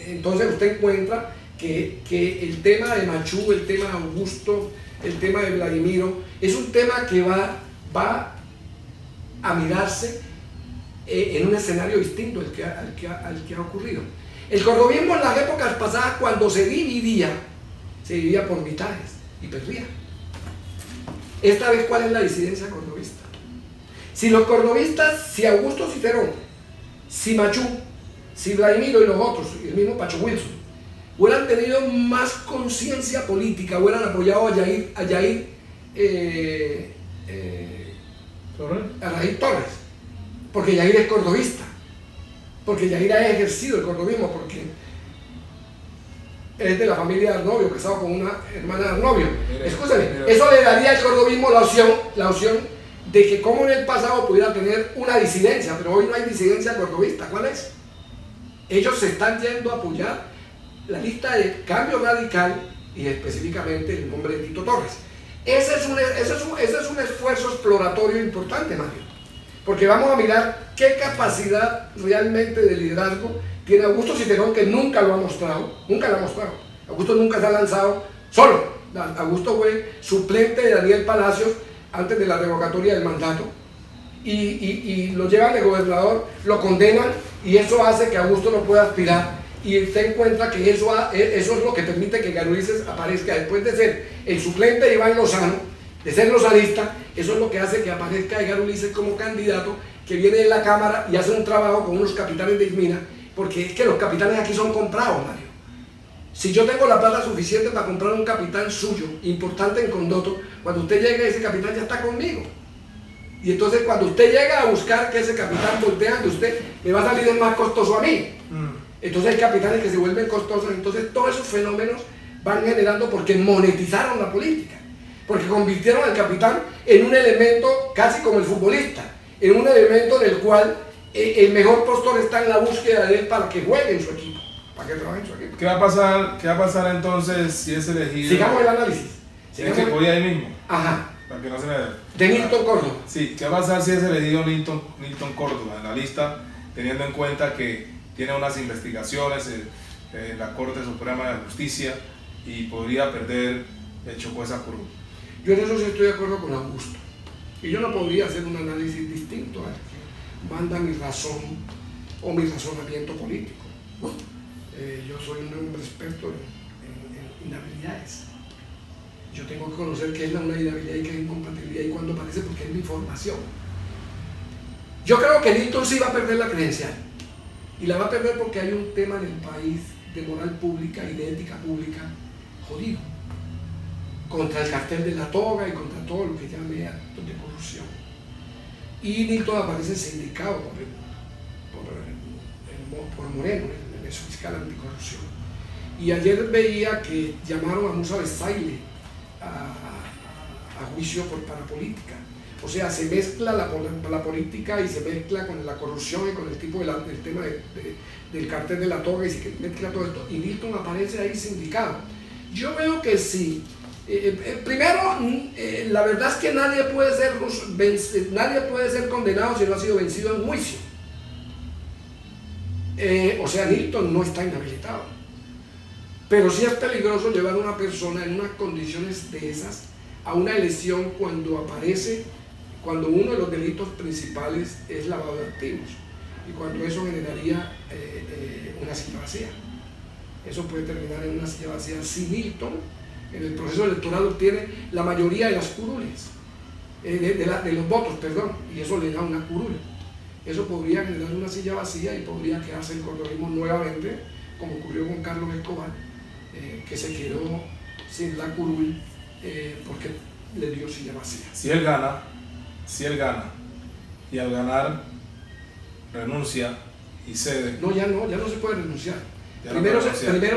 Entonces usted encuentra que el tema de Machú, el tema de Augusto, el tema de Vladimiro, es un tema que va a mirarse en un escenario distinto al que ha ocurrido. El cordovismo en las épocas pasadas, cuando se dividía por mitades y perdía. Esta vez, ¿cuál es la disidencia cordobista? Si los cordobistas, si Augusto Cicerón, si Machú, si Vladimiro y los otros, y el mismo Pacho Wilson, hubieran tenido más conciencia política, hubieran apoyado a Yair Torres, porque Yair es cordobista, porque Yair ha ejercido el cordovismo, porque es de la familia de Arnovio, casado con una hermana de Arnovio. Escúchame, eso le daría al cordovismo la opción de que como en el pasado pudiera tener una disidencia, pero hoy no hay disidencia cordobista. ¿Cuál es? Ellos se están yendo a apoyar la lista de Cambio Radical y específicamente el nombre de Tito Torres. Ese es un esfuerzo exploratorio importante, Mario, porque vamos a mirar qué capacidad realmente de liderazgo tiene Augusto Cicerón, que nunca lo ha mostrado, Augusto nunca se ha lanzado solo. Augusto fue suplente de Daniel Palacios antes de la revocatoria del mandato, y lo llevan de gobernador, lo condenan, y eso hace que Augusto no pueda aspirar, y usted encuentra que eso es lo que permite que Garo Ulises aparezca después de ser el suplente de Iván Lozano, de ser lozanista. Eso es lo que hace que aparezca Garo Ulises como candidato, que viene de la Cámara y hace un trabajo con unos capitanes de Ismina, porque es que los capitanes aquí son comprados, Mario. Si yo tengo la plata suficiente para comprar un capitán suyo, importante en Condoto, cuando usted llegue, ese capitán ya está conmigo. Y entonces cuando usted llega a buscar que ese capitán voltee ante usted, me va a salir el más costoso a mí. Entonces hay capitanes que se vuelven costosos. Entonces todos esos fenómenos van generando porque monetizaron la política, porque convirtieron al capitán en un elemento casi como el futbolista, en un elemento en el cual el mejor postor está en la búsqueda de él para que juegue en su equipo, para que trabaje en su equipo. ¿Qué va a pasar entonces si es elegido? Sigamos el análisis. Voy ahí mismo. Ajá. Para que no se me... De Nilton Córdoba. Sí, ¿qué va a pasar si es elegido Nilton Córdoba en la lista, teniendo en cuenta que tiene unas investigaciones en la Corte Suprema de Justicia y podría perder el Chocó esa curul? Yo en eso sí estoy de acuerdo con Augusto. Y yo no podría hacer un análisis distinto al que manda mi razón o mi razonamiento político. Yo soy un hombre experto en inhabilidades. Yo tengo que conocer qué es la una inhabilidad y qué es incompatibilidad y cuándo aparece, porque es mi formación. Yo creo que Nilton sí va a perder la credencial. Y la va a perder porque hay un tema en el país de moral pública y de ética pública jodido. Contra el cartel de la toga y contra todo lo que llame actos de corrupción. Y Nilton aparece sindicado por Moreno, el fiscal anticorrupción. Y ayer veía que llamaron a Musa Besaile a juicio por parapolítica. O sea, se mezcla la política y se mezcla con la corrupción y con el tipo del tema del cartel de la toga y se mezcla todo esto. Y Nilton aparece ahí sindicado. Yo veo que sí. Primero, la verdad es que nadie puede ser condenado si no ha sido vencido en juicio. O sea, Nilton no está inhabilitado. Pero sí es peligroso llevar a una persona en unas condiciones de esas a una elección cuando uno de los delitos principales es lavado de activos y cuando eso generaría una silla vacía. Eso puede terminar en una silla vacía si Nilton en el proceso electoral obtiene la mayoría de las curules, de los votos, perdón, y eso le da una curul. Eso podría generar una silla vacía y podría quedarse el cordovismo nuevamente, como ocurrió con Carlos Escobar, que se quedó sin la curul porque le dio silla vacía. Si él gana, y al ganar renuncia y cede. No, ya no se puede renunciar. Primero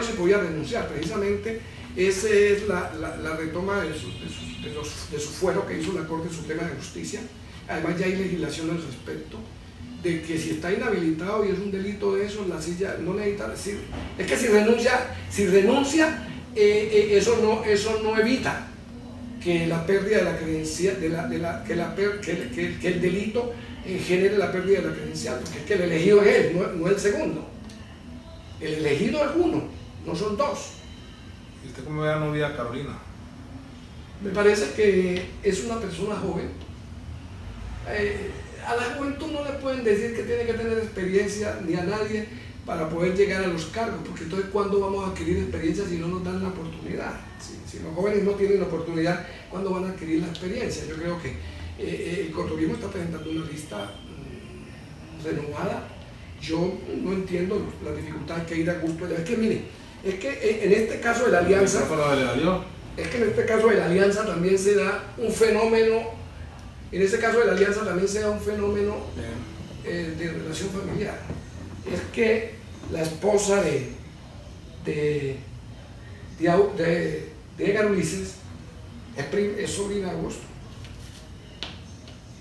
se podía renunciar, precisamente esa es la retoma de su fuero que hizo la Corte Suprema de Justicia. Además ya hay legislación al respecto, de que si está inhabilitado y es un delito de eso, la silla no necesita decir. Es que si renuncia, eso no evita que la pérdida de la credencial, que el delito genere la pérdida de la credencial, porque es que el elegido es él, no el segundo. El elegido es uno, no son dos. ¿Y usted cómo ve a la novia Carolina? Me parece que es una persona joven. A la juventud no le pueden decir que tiene que tener experiencia ni a nadie para poder llegar a los cargos, porque entonces ¿cuándo vamos a adquirir experiencia si no nos dan la oportunidad? Si los jóvenes no tienen la oportunidad, ¿cuándo van a adquirir la experiencia? Yo creo que el cordovismo está presentando una lista renovada. Yo no entiendo las dificultades que hay de Augusto. Es que mire, es que en este caso de la alianza, también se da un fenómeno. En ese caso de la alianza también se da un fenómeno de relación familiar. Es que la esposa de Edgar Ulises es sobrina de Augusto.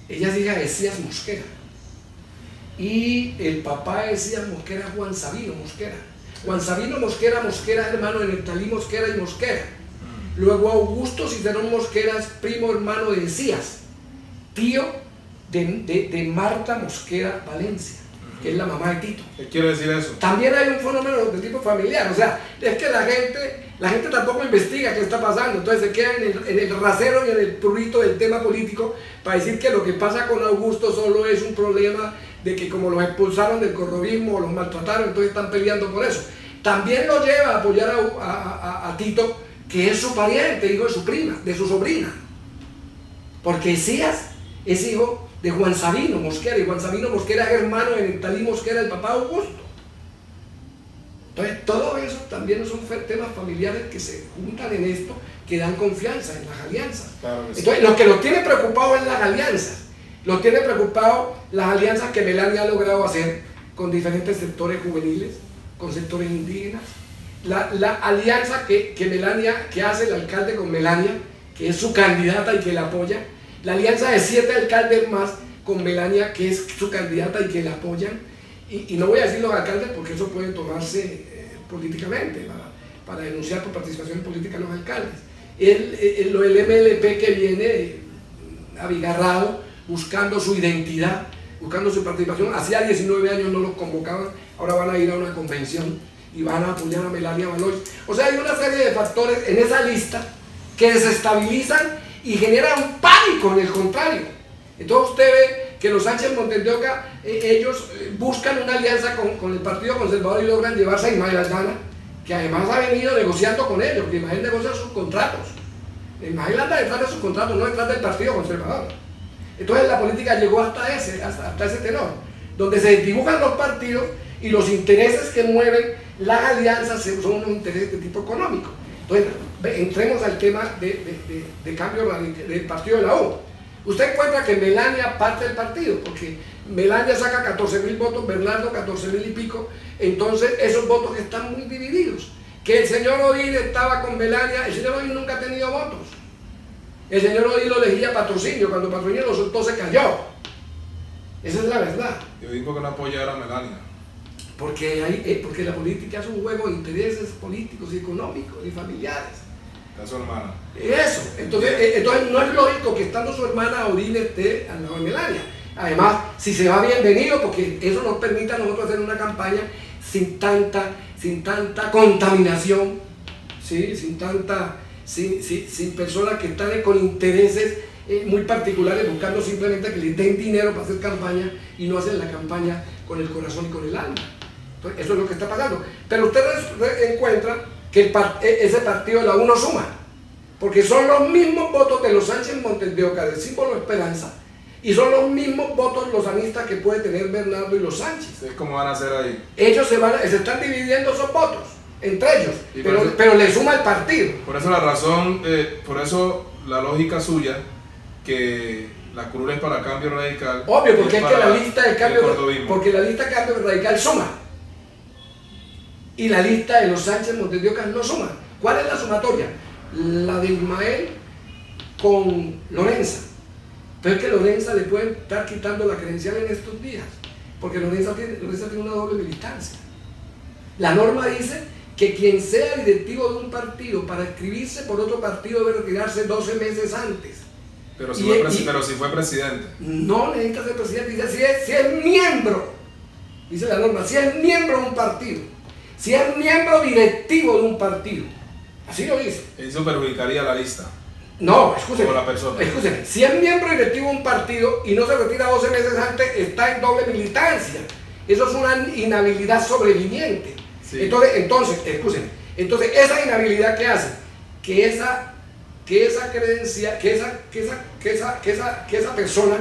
Ella es hija de Cías Mosquera. Y el papá de Cías Mosquera es Juan Sabino Mosquera. Juan Sabino Mosquera es hermano de Neftalí Mosquera y Mosquera. Luego Augusto Cicerón Mosquera es primo hermano de Cías, tío de Marta Mosquera Valencia, que es la mamá de Tito. ¿Qué quiere decir eso? También hay un fenómeno de tipo familiar, o sea, es que la gente tampoco investiga qué está pasando, entonces se queda en el rasero y en el prurito del tema político para decir que lo que pasa con Augusto solo es un problema de que como los expulsaron del cordovismo o los maltrataron, entonces están peleando por eso. También lo lleva a apoyar a Tito, que es su pariente, hijo de su prima, de su sobrina, porque Cías es hijo de Juan Sabino Mosquera, y Juan Sabino Mosquera es hermano de Neftalí Mosquera, el papá de Augusto. Entonces, todo eso también son temas familiares que se juntan en esto, que dan confianza en las alianzas. Claro que sí. Entonces, lo que los tiene preocupados es las alianzas. Los tiene preocupados las alianzas que Melania ha logrado hacer con diferentes sectores juveniles, con sectores indígenas. La alianza que hace el alcalde con Melania, que es su candidata y que la apoya. La alianza de 7 alcaldes más con Melania, que es su candidata y que la apoyan. Y no voy a decir los alcaldes porque eso puede tomarse políticamente, para denunciar por participación política a los alcaldes. El MLP que viene abigarrado, buscando su identidad, buscando su participación. Hacía 19 años no los convocaban, ahora van a ir a una convención y van a apoyar a Melania Valois. O sea, hay una serie de factores en esa lista que desestabilizan y genera un pánico en el contrario. Entonces usted ve que los Sánchez Montes de Oca, ellos buscan una alianza con el Partido Conservador y logran llevarse a Ismael Aldana, que además ha venido negociando con ellos, porque Ismael negocia sus contratos. Ismael anda detrás de sus contratos, no detrás del Partido Conservador. Entonces la política llegó hasta ese tenor, donde se desdibujan los partidos y los intereses que mueven las alianzas son unos intereses de tipo económico. Entonces, entremos al tema de cambio del partido de la U. Usted encuentra que Melania parte del partido, porque Melania saca 14.000 votos, Bernardo 14.000 y pico, entonces esos votos están muy divididos. Que el señor Odil estaba con Melania, el señor Odil nunca ha tenido votos. El señor Odil lo elegía Patrocinio, cuando Patrocinio lo soltó se cayó. Esa es la verdad. Yo digo que no apoyara a Melania. Porque la política es un juego de intereses políticos y económicos y familiares. Está su hermana. Eso, entonces no es lógico que estando su hermana Odil esté al lado de Melania. Además, si se va, bienvenido, porque eso nos permite a nosotros hacer una campaña sin tanta contaminación, ¿sí? sin personas que están con intereses muy particulares, buscando simplemente que les den dinero para hacer campaña y no hacen la campaña con el corazón y con el alma. Entonces, eso es lo que está pasando. Pero usted encuentra que ese partido de la U no suma, porque son los mismos votos de los Sánchez Montes de Oca, del símbolo Esperanza, y son los mismos votos lozanistas que puede tener Bernardo y los Sánchez. ¿Cómo van a hacer ahí? Ellos se están dividiendo esos votos entre ellos, pero le suma el partido. Por eso la razón, por eso la lógica suya, que la curul es para Cambio Radical. Obvio, porque es que la lista de Cambio Radical suma. Y la lista de los Sánchez Montes de Oca no suma. ¿Cuál es la sumatoria? La de Ismael con Lorenza. Pero es que Lorenza le pueden estar quitando la credencial en estos días, porque Lorenza tiene una doble militancia. La norma dice que quien sea directivo de un partido para inscribirse por otro partido debe retirarse 12 meses antes. Pero si fue presidente. No necesita ser presidente, dice si es miembro, dice la norma, si es miembro de un partido, si es miembro directivo de un partido, así lo dice. Eso perjudicaría la lista. No, escúcheme, si es miembro directivo de un partido y no se retira 12 meses antes, está en doble militancia. Eso es una inhabilidad sobreviviente. Sí. Entonces, escúcheme, esa inhabilidad que hace que esa persona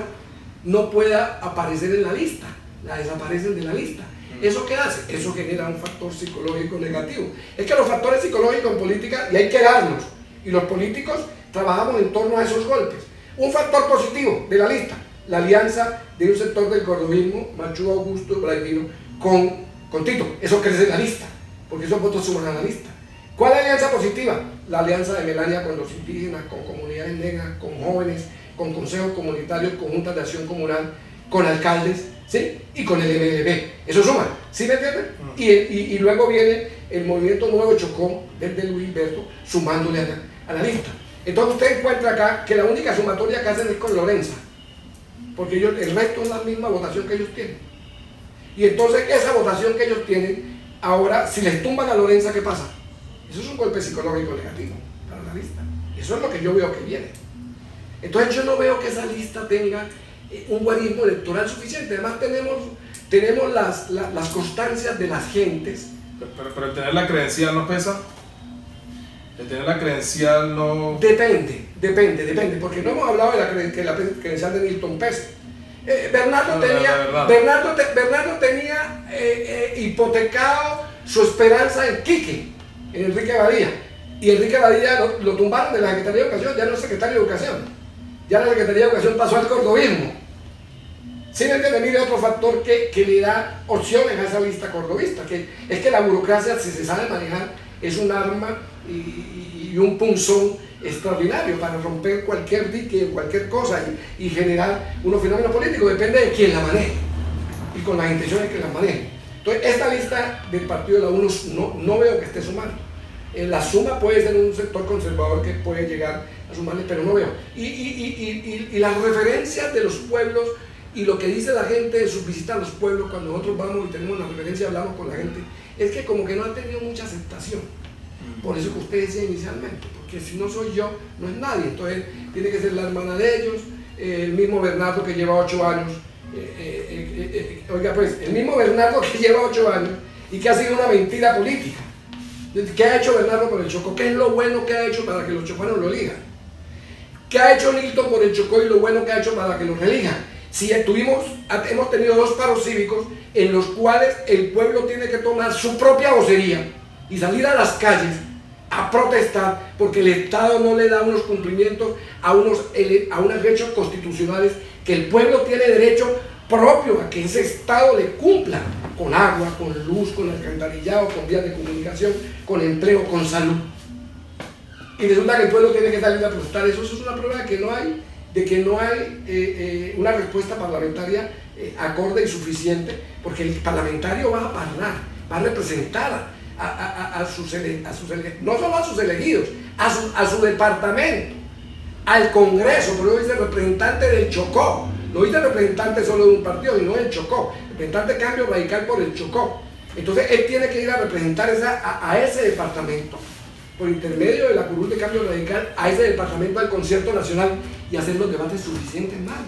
no pueda aparecer en la lista, la desaparecen de la lista. ¿Eso qué hace? Eso genera un factor psicológico negativo. Es que los factores psicológicos en política, y hay que darlos, y los políticos trabajamos en torno a esos golpes. Un factor positivo de la lista, la alianza de un sector del cordovismo, Machu Augusto Vladimiro, con Tito. Eso crece la lista, porque esos votos suman a la lista. ¿Cuál es la alianza positiva? La alianza de Melania con los indígenas, con comunidades negras, con jóvenes, con consejos comunitarios, con juntas de acción comunal, con alcaldes, ¿sí? Y con el MLB. Eso suma, ¿sí me entienden? Y luego viene el movimiento Nuevo Chocó desde Luis Alberto sumándole a la lista. Entonces usted encuentra acá que la única sumatoria que hacen es con Lorenza, porque el resto es la misma votación que ellos tienen. Y entonces esa votación que ellos tienen, ahora si les tumban a Lorenza, ¿qué pasa? Eso es un golpe psicológico negativo para la lista. Eso es lo que yo veo que viene. Entonces yo no veo que esa lista tenga un guarismo electoral suficiente. Además tenemos las constancias de las gentes. Pero el tener la credencial no pesa. El tener la credencial no... Depende, porque no hemos hablado de que la credencial de Nilton pese. Bernardo tenía hipotecado su esperanza en Quique, en Enrique Badía, y Enrique Badía lo tumbaron de la Secretaría de Educación, ya no es secretario de Educación, ya la Secretaría de Educación pasó al cordovismo. Sin entender, otro factor que le da opciones a esa lista cordobista, que es que la burocracia, si se sabe manejar, es un arma y un punzón extraordinario para romper cualquier dique, cualquier cosa y generar unos fenómenos políticos. Depende de quién la maneje y con las intenciones que la maneje. Entonces, esta lista del partido de la UNO no veo que esté sumando. La suma puede ser un sector conservador que puede llegar a sumarle, pero no veo. Y las referencias de los pueblos y lo que dice la gente de sus visitas a los pueblos, cuando nosotros vamos y tenemos la referencia, hablamos con la gente, es que como que no han tenido mucha aceptación. Por eso que usted decía inicialmente, porque si no soy yo, no es nadie. Entonces tiene que ser la hermana de ellos, el mismo Bernardo que lleva 8 años. Oiga, pues, el mismo Bernardo que lleva 8 años y que ha sido una mentira política. ¿Qué ha hecho Bernardo por el Chocó? ¿Qué es lo bueno que ha hecho para que los chocuanos lo elijan? ¿Qué ha hecho Nilton por el Chocó y lo bueno que ha hecho para que lo relijan? Si hemos tenido 2 paros cívicos en los cuales el pueblo tiene que tomar su propia vocería y salir a las calles a protestar porque el Estado no le da unos cumplimientos a unos hechos constitucionales que el pueblo tiene derecho propio a que ese Estado le cumpla con agua, con luz, con alcantarillado, con vías de comunicación, con empleo, con salud. Y resulta que el pueblo tiene que salir a protestar. Eso es una prueba de que no hay una respuesta parlamentaria acorde y suficiente, porque el parlamentario va a hablar, va a representar a sus elegidos, no solo a sus elegidos, a su departamento, al Congreso. Pero hoy dice representante del Chocó, no dice representante solo de un partido, sino del Chocó, representante Cambio Radical por el Chocó. Entonces él tiene que ir a representar a ese departamento, por intermedio de la curul de Cambio Radical, a ese departamento del Concierto Nacional y hacer los debates suficientes, mal.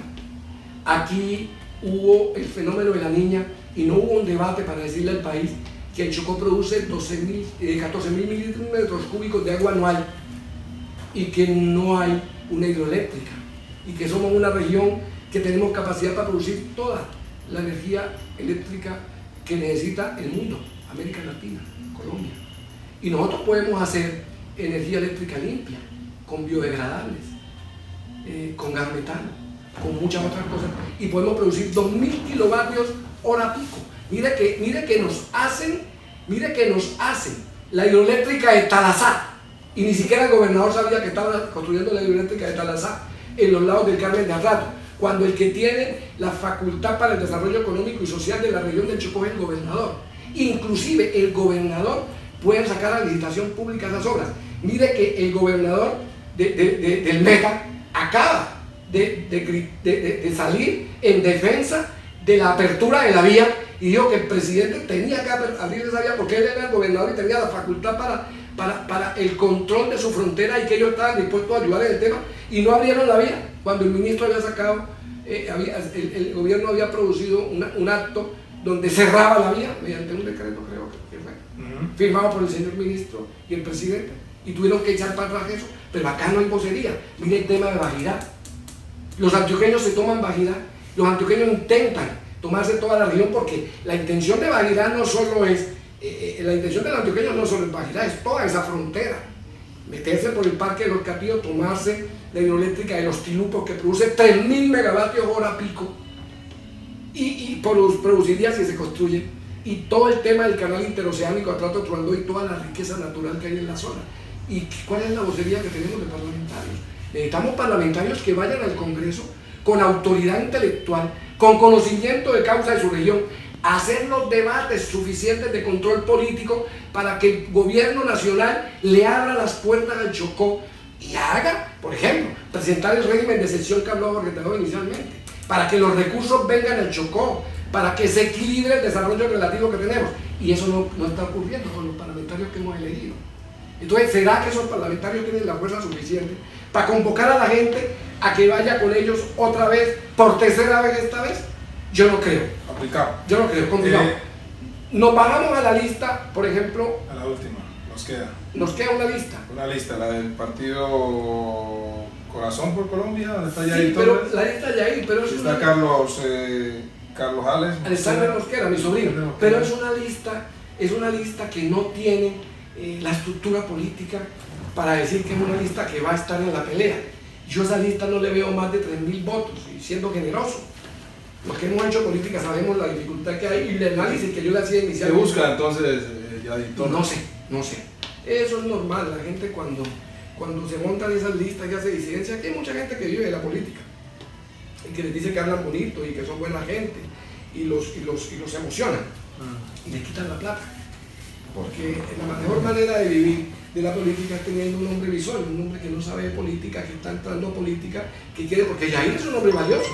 Aquí hubo el fenómeno de la niña y no hubo un debate para decirle al país que el Chocó produce 14.000 milímetros cúbicos de agua anual y que no hay una hidroeléctrica y que somos una región que tenemos capacidad para producir toda la energía eléctrica que necesita el mundo, América Latina, Colombia. Y nosotros podemos hacer energía eléctrica limpia, con biodegradables, con gas metano, con muchas otras cosas, y podemos producir 2.000 kilovatios hora pico. Mire que nos hacen la hidroeléctrica de Talazá, y ni siquiera el gobernador sabía que estaba construyendo la hidroeléctrica de Talazá en los lados del Carmen de Arrato, cuando el que tiene la facultad para el desarrollo económico y social de la región del Chocó es el gobernador. Inclusive el gobernador puede sacar a licitación pública esas obras. Mire que el gobernador del Meta acaba de salir en defensa de la apertura de la vía y dijo que el presidente tenía que abrir esa vía porque él era el gobernador y tenía la facultad para el control de su frontera y que ellos estaban dispuestos a ayudar en el tema y no abrieron la vía cuando el ministro había sacado, el gobierno había producido un acto donde cerraba la vía mediante un decreto, creo que fue, firmado por el señor ministro y el presidente, y tuvieron que echar para atrás eso, pero acá no hay vocería. Mire el tema de Bajirá. Los antioqueños se toman Bajirá, los antioqueños intentan tomarse toda la región porque la intención de Bajirá no solo es, la intención del antioqueño no solo es Bajirá, es toda esa frontera. Meterse por el Parque de los Castillos, tomarse la hidroeléctrica de los Tilupos que produce 3.000 megavatios hora pico y produciría si se construye, y todo el tema del canal interoceánico Atrato Truandó y toda la riqueza natural que hay en la zona. ¿Y cuál es la vocería que tenemos de parlamentarios? Necesitamos parlamentarios que vayan al Congreso con autoridad intelectual, con conocimiento de causa de su región, a hacer los debates suficientes de control político para que el gobierno nacional le abra las puertas al Chocó y haga, por ejemplo, presentar el régimen de excepción que hablaba Retador inicialmente, para que los recursos vengan al Chocó, para que se equilibre el desarrollo relativo que tenemos. Y eso no está ocurriendo con los parlamentarios que hemos elegido. Entonces, ¿será que esos parlamentarios tienen la fuerza suficiente para convocar a la gente a que vaya con ellos otra vez, por tercera vez esta vez? Yo no creo. Aplicado. Yo no creo, complicado. Nos bajamos a la lista, por ejemplo. A la última, nos queda. Nos queda una lista. Una lista, la del partido Corazón por Colombia, donde está Yair Sí, pero Torres. la lista Yair, pero es está una... Carlos Ales. Alexander Mosquera, mi sobrino. Pero es una lista que no tiene la estructura política para decir que es una lista que va a estar en la pelea. Yo a esa lista no le veo más de 3.000 votos, y siendo generoso. Los que hemos hecho política sabemos la dificultad que hay y el análisis que yo le hacía inicialmente. ¿Qué busca entonces Yair Torres? No sé. Eso es normal. La gente cuando se montan esas listas y hace disidencia, aquí hay mucha gente que vive de la política y que les dice que hablan bonito y que son buena gente y los emocionan y les quitan la plata. Porque la mejor manera de vivir de la política es teniendo un hombre visual, un hombre que no sabe de política, que está entrando a política, que quiere, porque Yair es un hombre valioso,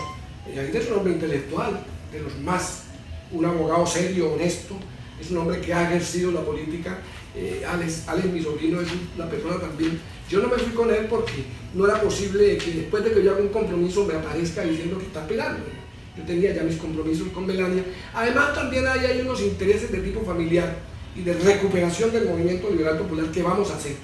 Yair es un hombre intelectual, de los más, un abogado serio, honesto, es un hombre que ha ejercido la política. Alex, mi sobrino, es una persona también. Yo no me fui con él porque no era posible que después de que yo haga un compromiso me aparezca diciendo que está aspirando. Yo tenía ya mis compromisos con Melania. Además también hay unos intereses de tipo familiar y de recuperación del movimiento liberal popular que vamos a hacer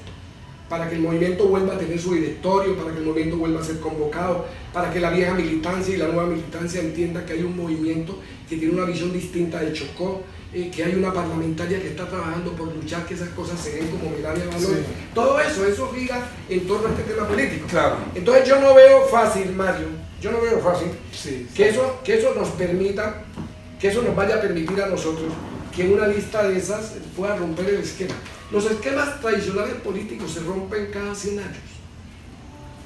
para que el movimiento vuelva a tener su directorio, para que el movimiento vuelva a ser convocado, para que la vieja militancia y la nueva militancia entienda que hay un movimiento que tiene una visión distinta de Chocó, que hay una parlamentaria que está trabajando por luchar que esas cosas se den como Melania Valor. Sí. Todo eso gira en torno a este tema político. Claro. Entonces yo no veo fácil, Mario, yo no veo fácil que eso nos permita, que eso nos vaya a permitir a nosotros que una lista de esas pueda romper el esquema. Los esquemas tradicionales políticos se rompen cada 100 años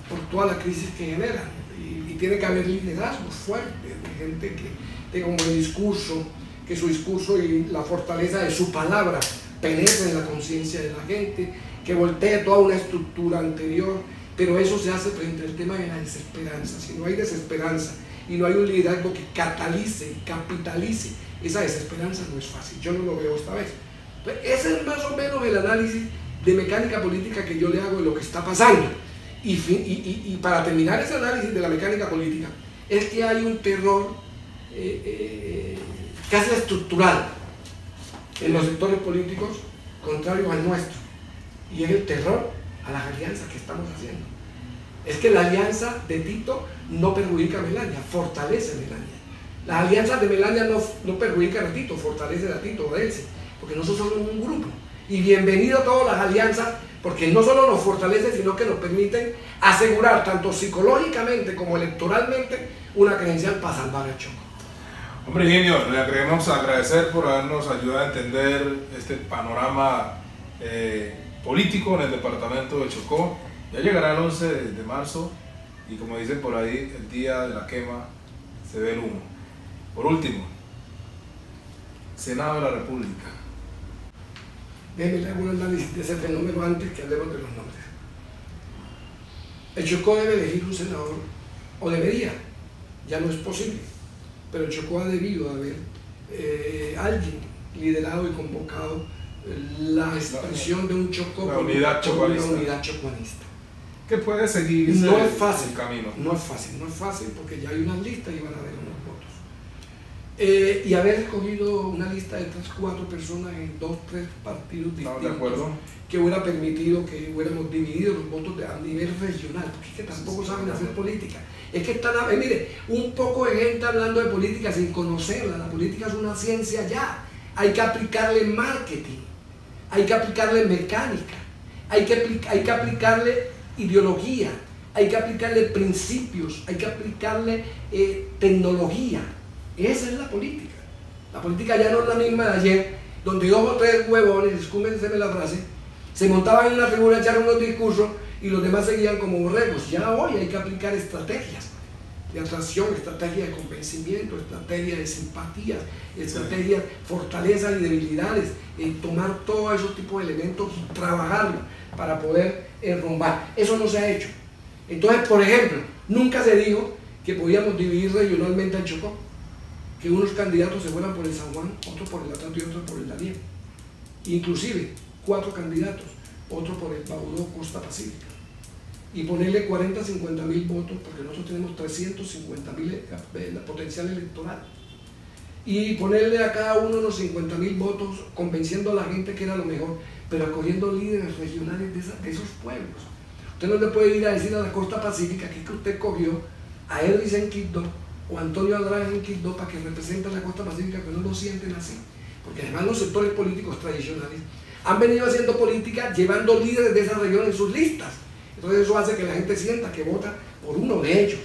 por toda la crisis que generan y tiene que haber liderazgos fuertes de gente que tenga un buen discurso, que su discurso y la fortaleza de su palabra penetre en la conciencia de la gente, que voltee toda una estructura anterior, pero eso se hace frente al tema de la desesperanza. Si no hay desesperanza y no hay un liderazgo que catalice y capitalice esa desesperanza, no es fácil. Yo no lo veo esta vez. Entonces, ese es más o menos el análisis de mecánica política que yo le hago de lo que está pasando. Y para terminar ese análisis de la mecánica política, es que hay un terror casi estructural en los sectores políticos contrarios al nuestro, y es el terror a las alianzas que estamos haciendo. Es que la alianza de Tito no perjudica a Melania, fortalece a Melania. Las alianzas de Melania no perjudican a Tito, fortalecen a Tito o a Elce, porque nosotros somos un grupo. Y bienvenido a todas las alianzas, porque no solo nos fortalecen, sino que nos permiten asegurar, tanto psicológicamente como electoralmente, una credencial para salvar el Chocó. Hombre, Higinio, le queremos agradecer por habernos ayudado a entender este panorama político en el departamento de Chocó. Ya llegará el 11 de marzo y, como dicen por ahí, el día de la quema se ve el humo. Por último, Senado de la República. Déjenme hacer un análisis de ese fenómeno antes que hablemos de los nombres. El Chocó debe elegir un senador, o debería, ya no es posible, pero el Chocó ha debido haber alguien liderado y convocado la expresión de un Chocó la unidad chocuanista. Que puede seguir no es fácil, el camino. No es fácil porque ya hay unas listas y van a haber unos votos. Y haber escogido una lista de 3-4 personas en 2-3 partidos distintos, que hubiera permitido que hubiéramos dividido los votos a nivel regional, porque es que tampoco saben hacer política. Es que están, mire, un poco de gente hablando de política sin conocerla. La política es una ciencia ya. Hay que aplicarle marketing, hay que aplicarle mecánica, hay que aplicarle ideología, hay que aplicarle principios, hay que aplicarle tecnología. Esa es la política. La política ya no es la misma de ayer, donde 2 o 3 huevones, discúlpense la frase, se montaban en una tribuna, echaron unos discursos y los demás seguían como borregos. Ya hoy hay que aplicar estrategias de atracción, estrategias de convencimiento, estrategias de simpatía, estrategias, fortalezas y debilidades, tomar todos esos tipos de elementos y trabajarlos para poder enrumbar. Eso no se ha hecho. Entonces, por ejemplo, nunca se dijo que podíamos dividir regionalmente al Chocó, que unos candidatos se fueran por el San Juan, otros por el Atlántico y otros por el Darién. Inclusive 4 candidatos, otro por el Baudó, Costa Pacífica. Y ponerle 40-50.000 votos, porque nosotros tenemos 350.000 potencial electoral. Y ponerle a cada uno unos 50.000 votos, convenciendo a la gente que era lo mejor, pero escogiendo líderes regionales de esos pueblos. Usted no le puede ir a decir a la Costa Pacífica que usted cogió a Elvis en Quibdó o Antonio Andrade en Quibdó para que represente a la Costa Pacífica, que no lo sienten así. Porque además los sectores políticos tradicionales han venido haciendo política llevando líderes de esa región en sus listas. Entonces eso hace que la gente sienta que vota por uno de ellos.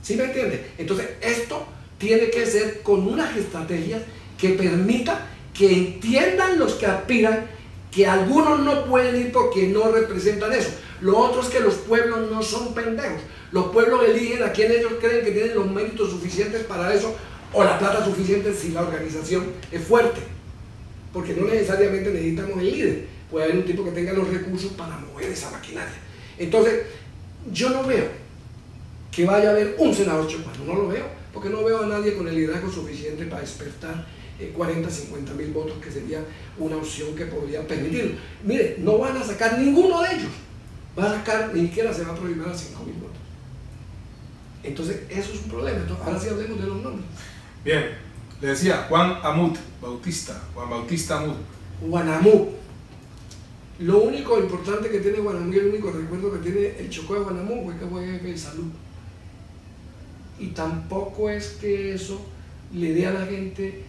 ¿Sí me entiende? Entonces esto tiene que ser con unas estrategias que permita que entiendan los que aspiran que algunos no pueden ir porque no representan eso. Lo otro es que los pueblos no son pendejos. Los pueblos eligen a quien ellos creen que tienen los méritos suficientes para eso o la plata suficiente si la organización es fuerte. Porque no necesariamente necesitamos el líder. Puede haber un tipo que tenga los recursos para mover esa maquinaria. Entonces, yo no veo que vaya a haber un senador chocuano. No lo veo, porque no veo a nadie con el liderazgo suficiente para despertar 40, 50 mil votos, que sería una opción que podría permitirlo. Mire, no van a sacar ninguno de ellos, va a sacar, ni siquiera se va a prohibir a 5 mil votos. Entonces, eso es un problema. Entonces, ahora sí hablemos de los nombres. Bien, le decía Juan Bautista Amut. Guanamú. Lo único importante que tiene Guanamú, y el único recuerdo que tiene el Chocó de Guanamú, fue que fue jefe de salud. Y tampoco es que eso le dé a la gente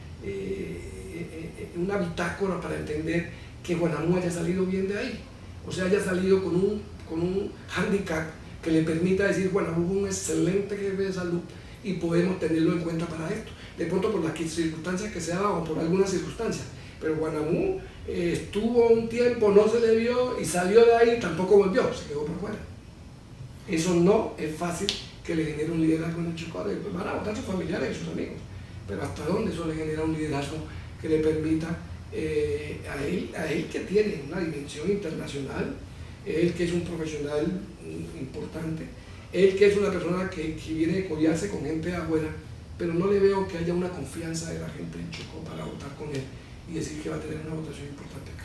una bitácora para entender que Guanamú haya salido bien de ahí. O sea, haya salido con un hándicap que le permita decir, Guanamú fue un excelente jefe de salud y podemos tenerlo en cuenta para esto. De pronto por las circunstancias que se ha dado, por algunas circunstancias. Pero Guanamú estuvo un tiempo, no se le vio y salió de ahí y tampoco volvió, se quedó por fuera. Eso no es fácil que le genere un liderazgo en el Chocó. Van a votar sus familiares y sus amigos, pero ¿hasta dónde eso le genera un liderazgo que le permita a él que tiene una dimensión internacional, él que es un profesional importante, él que es una persona que viene a codiarse con gente afuera, pero no le veo que haya una confianza de la gente en Chocó para votar con él y decir que va a tener una votación importante acá.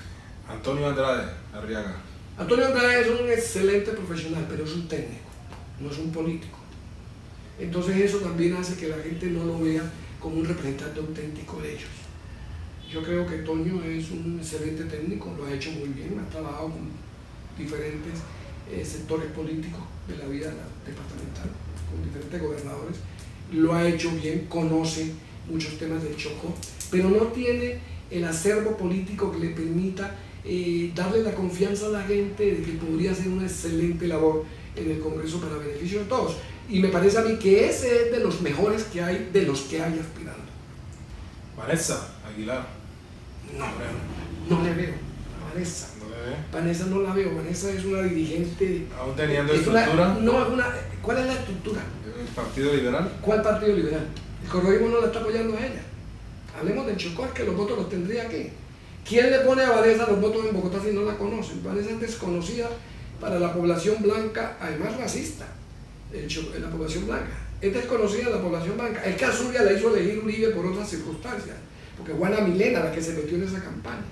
Antonio Andrade Arriaga. Antonio Andrade es un excelente profesional, pero es un técnico, no es un político. Entonces eso también hace que la gente no lo vea como un representante auténtico de ellos. Yo creo que Toño es un excelente técnico, lo ha hecho muy bien, ha trabajado con diferentes sectores políticos de la vida departamental, con diferentes gobernadores, lo ha hecho bien, conoce muchos temas del Chocó, pero no tiene el acervo político que le permita darle la confianza a la gente de que podría hacer una excelente labor en el Congreso para beneficio de todos. Y me parece a mí que ese es de los mejores que hay, de los que hay aspirando. Vanessa Aguilar. No le veo a Vanessa. ¿No le ve? Vanessa no la veo. Vanessa es una dirigente. ¿Aún teniendo estructura? ¿Cuál es la estructura? ¿El Partido Liberal? ¿Cuál Partido Liberal? El correísmo no la está apoyando a ella. Hablemos del Chocó, que los votos los tendría aquí. ¿Quién le pone a Vanessa los votos en Bogotá si no la conocen? Vanessa es desconocida para la población blanca, además racista. La población blanca. Es desconocida la población blanca. Es que a Zulia la hizo elegir Uribe por otras circunstancias, porque Juana Milena, la que se metió en esa campaña,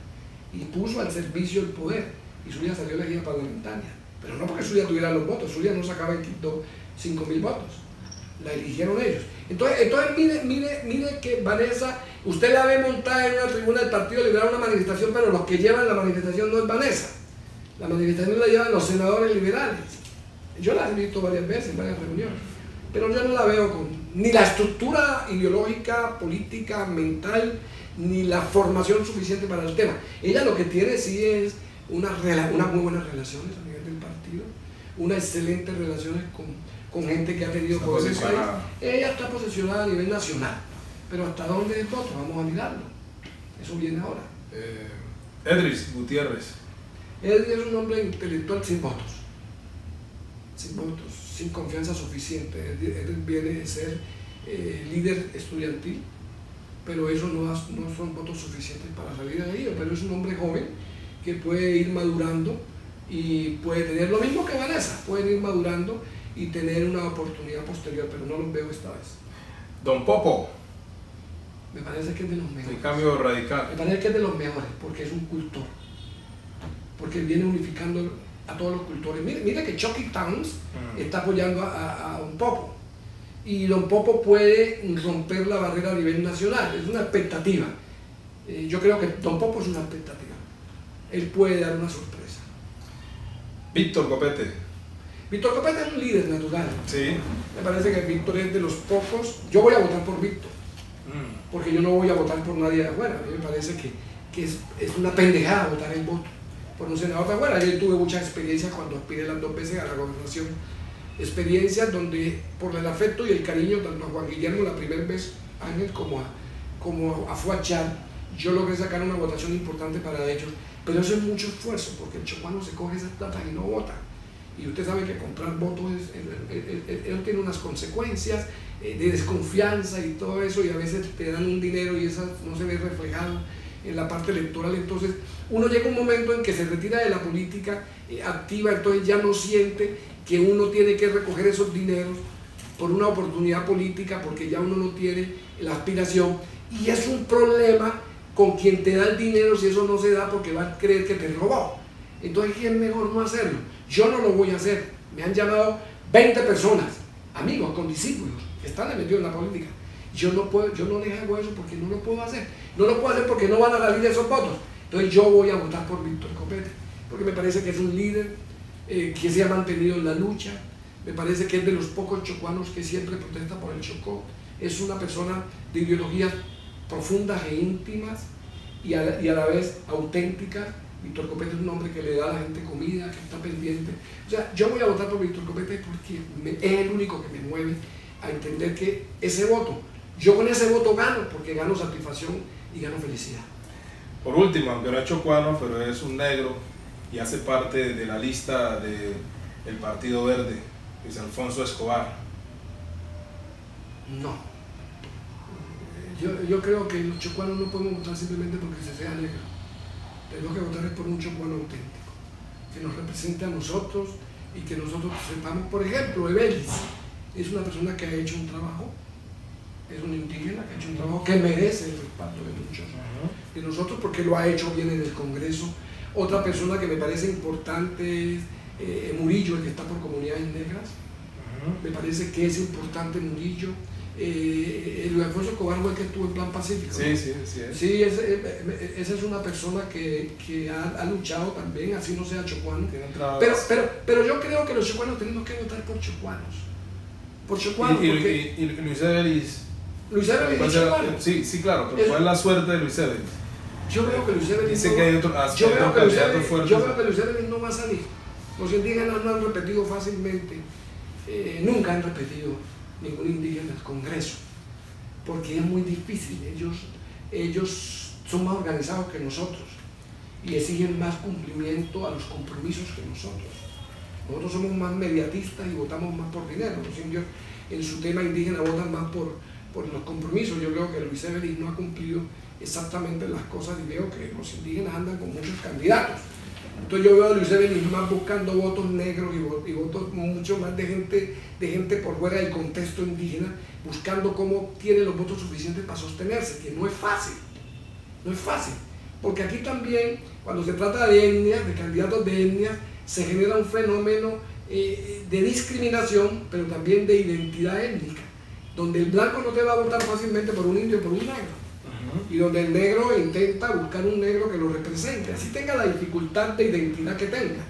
y puso al servicio el poder, y Zulia salió elegida parlamentaria. Pero no porque Zulia tuviera los votos, Zulia no sacaba en Quito 5.000 votos, la eligieron ellos. Entonces mire que Vanessa, usted la ve montada en una tribuna del Partido Liberal, una manifestación, pero los que llevan la manifestación no es Vanessa, la manifestación la llevan los senadores liberales. Yo la he visto varias veces en varias reuniones, pero yo no la veo con ni la estructura ideológica, política, mental, ni la formación suficiente para el tema. Ella lo que tiene sí es unas muy buenas relaciones a nivel del partido, unas excelentes relaciones con gente que ha tenido poder en el país. Ella está posicionada a nivel nacional, pero ¿hasta dónde es voto? Vamos a mirarlo. Eso viene ahora. Edris Gutiérrez. Edris es un hombre intelectual sin votos, sin confianza suficiente. Él viene de ser líder estudiantil, pero eso no son votos suficientes para salir de ahí. Pero es un hombre joven que puede ir madurando y puede tener lo mismo que Vanessa, pueden ir madurando y tener una oportunidad posterior, pero no los veo esta vez. Don Popo. Me parece que es de los mejores. El Cambio Radical. Me parece que es de los mejores, porque es un cultor, porque viene unificando a todos los cultores. Mire que Chucky Towns está apoyando a Don Popo, y Don Popo puede romper la barrera a nivel nacional. Es una expectativa. Yo creo que Don Popo es una expectativa. Él puede dar una sorpresa. Víctor Copete. Víctor Copete es un líder natural. Sí. Me parece que Víctor es de los pocos. Yo voy a votar por Víctor, porque yo no voy a votar por nadie de afuera. A mí me parece que es una pendejada votar el voto por un senador de afuera. Yo tuve mucha experiencia cuando aspiré las 2 veces a la gobernación. Experiencias donde, por el afecto y el cariño, tanto a Juan Guillermo la primera vez, Ángel, como a Fuachar, yo logré sacar una votación importante para ellos. Pero eso es mucho esfuerzo, porque el chocuano se coge esas plata y no vota. Y usted sabe que comprar votos él tiene unas consecuencias de desconfianza y todo eso, y a veces te dan un dinero y eso no se ve reflejado en la parte electoral. Entonces uno llega a un momento en que se retira de la política activa, entonces ya no siente que uno tiene que recoger esos dineros por una oportunidad política, porque ya uno no tiene la aspiración, Y es un problema con quien te da el dinero si eso no se da porque va a creer que te robó. Entonces es mejor no hacerlo. Yo no lo voy a hacer. Me han llamado 20 personas, amigos, condiscípulos, que están metidos en la política. Yo no les hago eso porque no lo puedo hacer. No lo puedo hacer porque no van a salir esos votos. Entonces yo voy a votar por Víctor Copete, porque me parece que es un líder que se ha mantenido en la lucha. Me parece que es de los pocos chocuanos que siempre protesta por el Chocó. Es una persona de ideologías profundas e íntimas y a la vez auténticas. Víctor Copete es un hombre que le da a la gente comida, que está pendiente. O sea, yo voy a votar por Víctor Copete porque es el único que me mueve a entender que ese voto, yo con ese voto gano, porque gano satisfacción y gano felicidad. Por último, aunque no es chocuano, pero es un negro y hace parte de la lista del Partido Verde, Luis Alfonso Escobar. No. Yo creo que los chocuanos no podemos votar simplemente porque se sea negro. Tenemos que votar por un chocuano auténtico, que nos represente a nosotros y que nosotros sepamos. Por ejemplo, Ebelis es una persona que ha hecho un trabajo, es un indígena que ha hecho un trabajo que merece el respaldo de muchos de nosotros porque lo ha hecho bien en el Congreso. Otra persona que me parece importante es Murillo, el que está por comunidades negras. Me parece que es importante Murillo. Luis Alfonso Escobar fue el que estuvo en Plan Pacífico. Sí, ¿no? sí. Sí, esa es una persona que ha luchado también, así no sea chocuano. Pero yo creo que los chocuanos tenemos que votar por chocuanos. Por chocuanos. Y Luis Ebelis. Luis Ebelis es chocuano. Sí, claro, pero ¿cuál es la suerte de Luis Ebelis? Yo creo que Luis Ebelis dice que hay otro candidato fuerte. Yo creo que Luis Ebelis no va a salir. Los indígenas no han repetido fácilmente, nunca han repetido ningún indígena al Congreso, porque es muy difícil. Ellos son más organizados que nosotros y exigen más cumplimiento a los compromisos que nosotros. Nosotros somos más mediatistas y votamos más por dinero. Los indios en su tema indígena votan más por los compromisos. Yo creo que Luis Ebelis no ha cumplido exactamente las cosas y veo que los indígenas andan con muchos candidatos. Entonces yo veo a Luis Ebelis más buscando votos negros y votos mucho más de gente por fuera del contexto indígena, buscando cómo tiene los votos suficientes para sostenerse, que no es fácil, porque aquí también, cuando se trata de etnias, de candidatos de etnias, se genera un fenómeno de discriminación, pero también de identidad étnica, donde el blanco no te va a votar fácilmente por un indio o por un negro. Y donde el negro intenta buscar un negro que lo represente, así tenga la dificultad de identidad que tenga,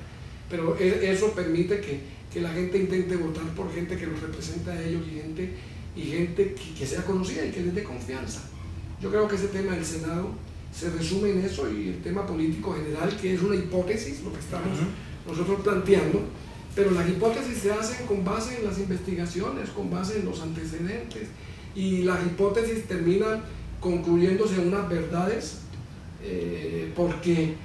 pero eso permite que la gente intente votar por gente que los representa a ellos y gente que sea conocida y que les dé confianza. Yo creo que ese tema del Senado se resume en eso, y el tema político general, que es una hipótesis, lo que estamos nosotros planteando, pero las hipótesis se hacen con base en las investigaciones, con base en los antecedentes, y las hipótesis terminan concluyéndose en unas verdades, porque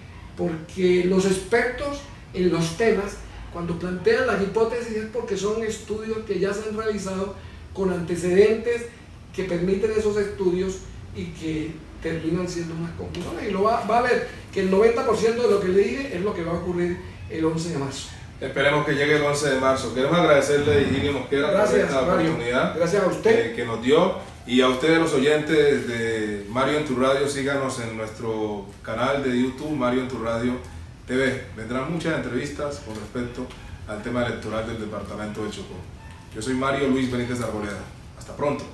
los expertos en los temas, cuando plantean las hipótesis, es porque son estudios que ya se han realizado con antecedentes que permiten esos estudios y que terminan siendo unas conclusiones. Y va a ver que el 90% de lo que le dije es lo que va a ocurrir el 11 de marzo. Esperemos que llegue el 11 de marzo. Queremos agradecerle a Higinio Mosquera por esta oportunidad. Gracias a usted que nos dio. Y a ustedes, los oyentes de Mario en tu Radio, síganos en nuestro canal de YouTube, Mario en tu Radio TV. Vendrán muchas entrevistas con respecto al tema electoral del departamento de Chocó. Yo soy Mario Luis Benítez Arboleda. Hasta pronto.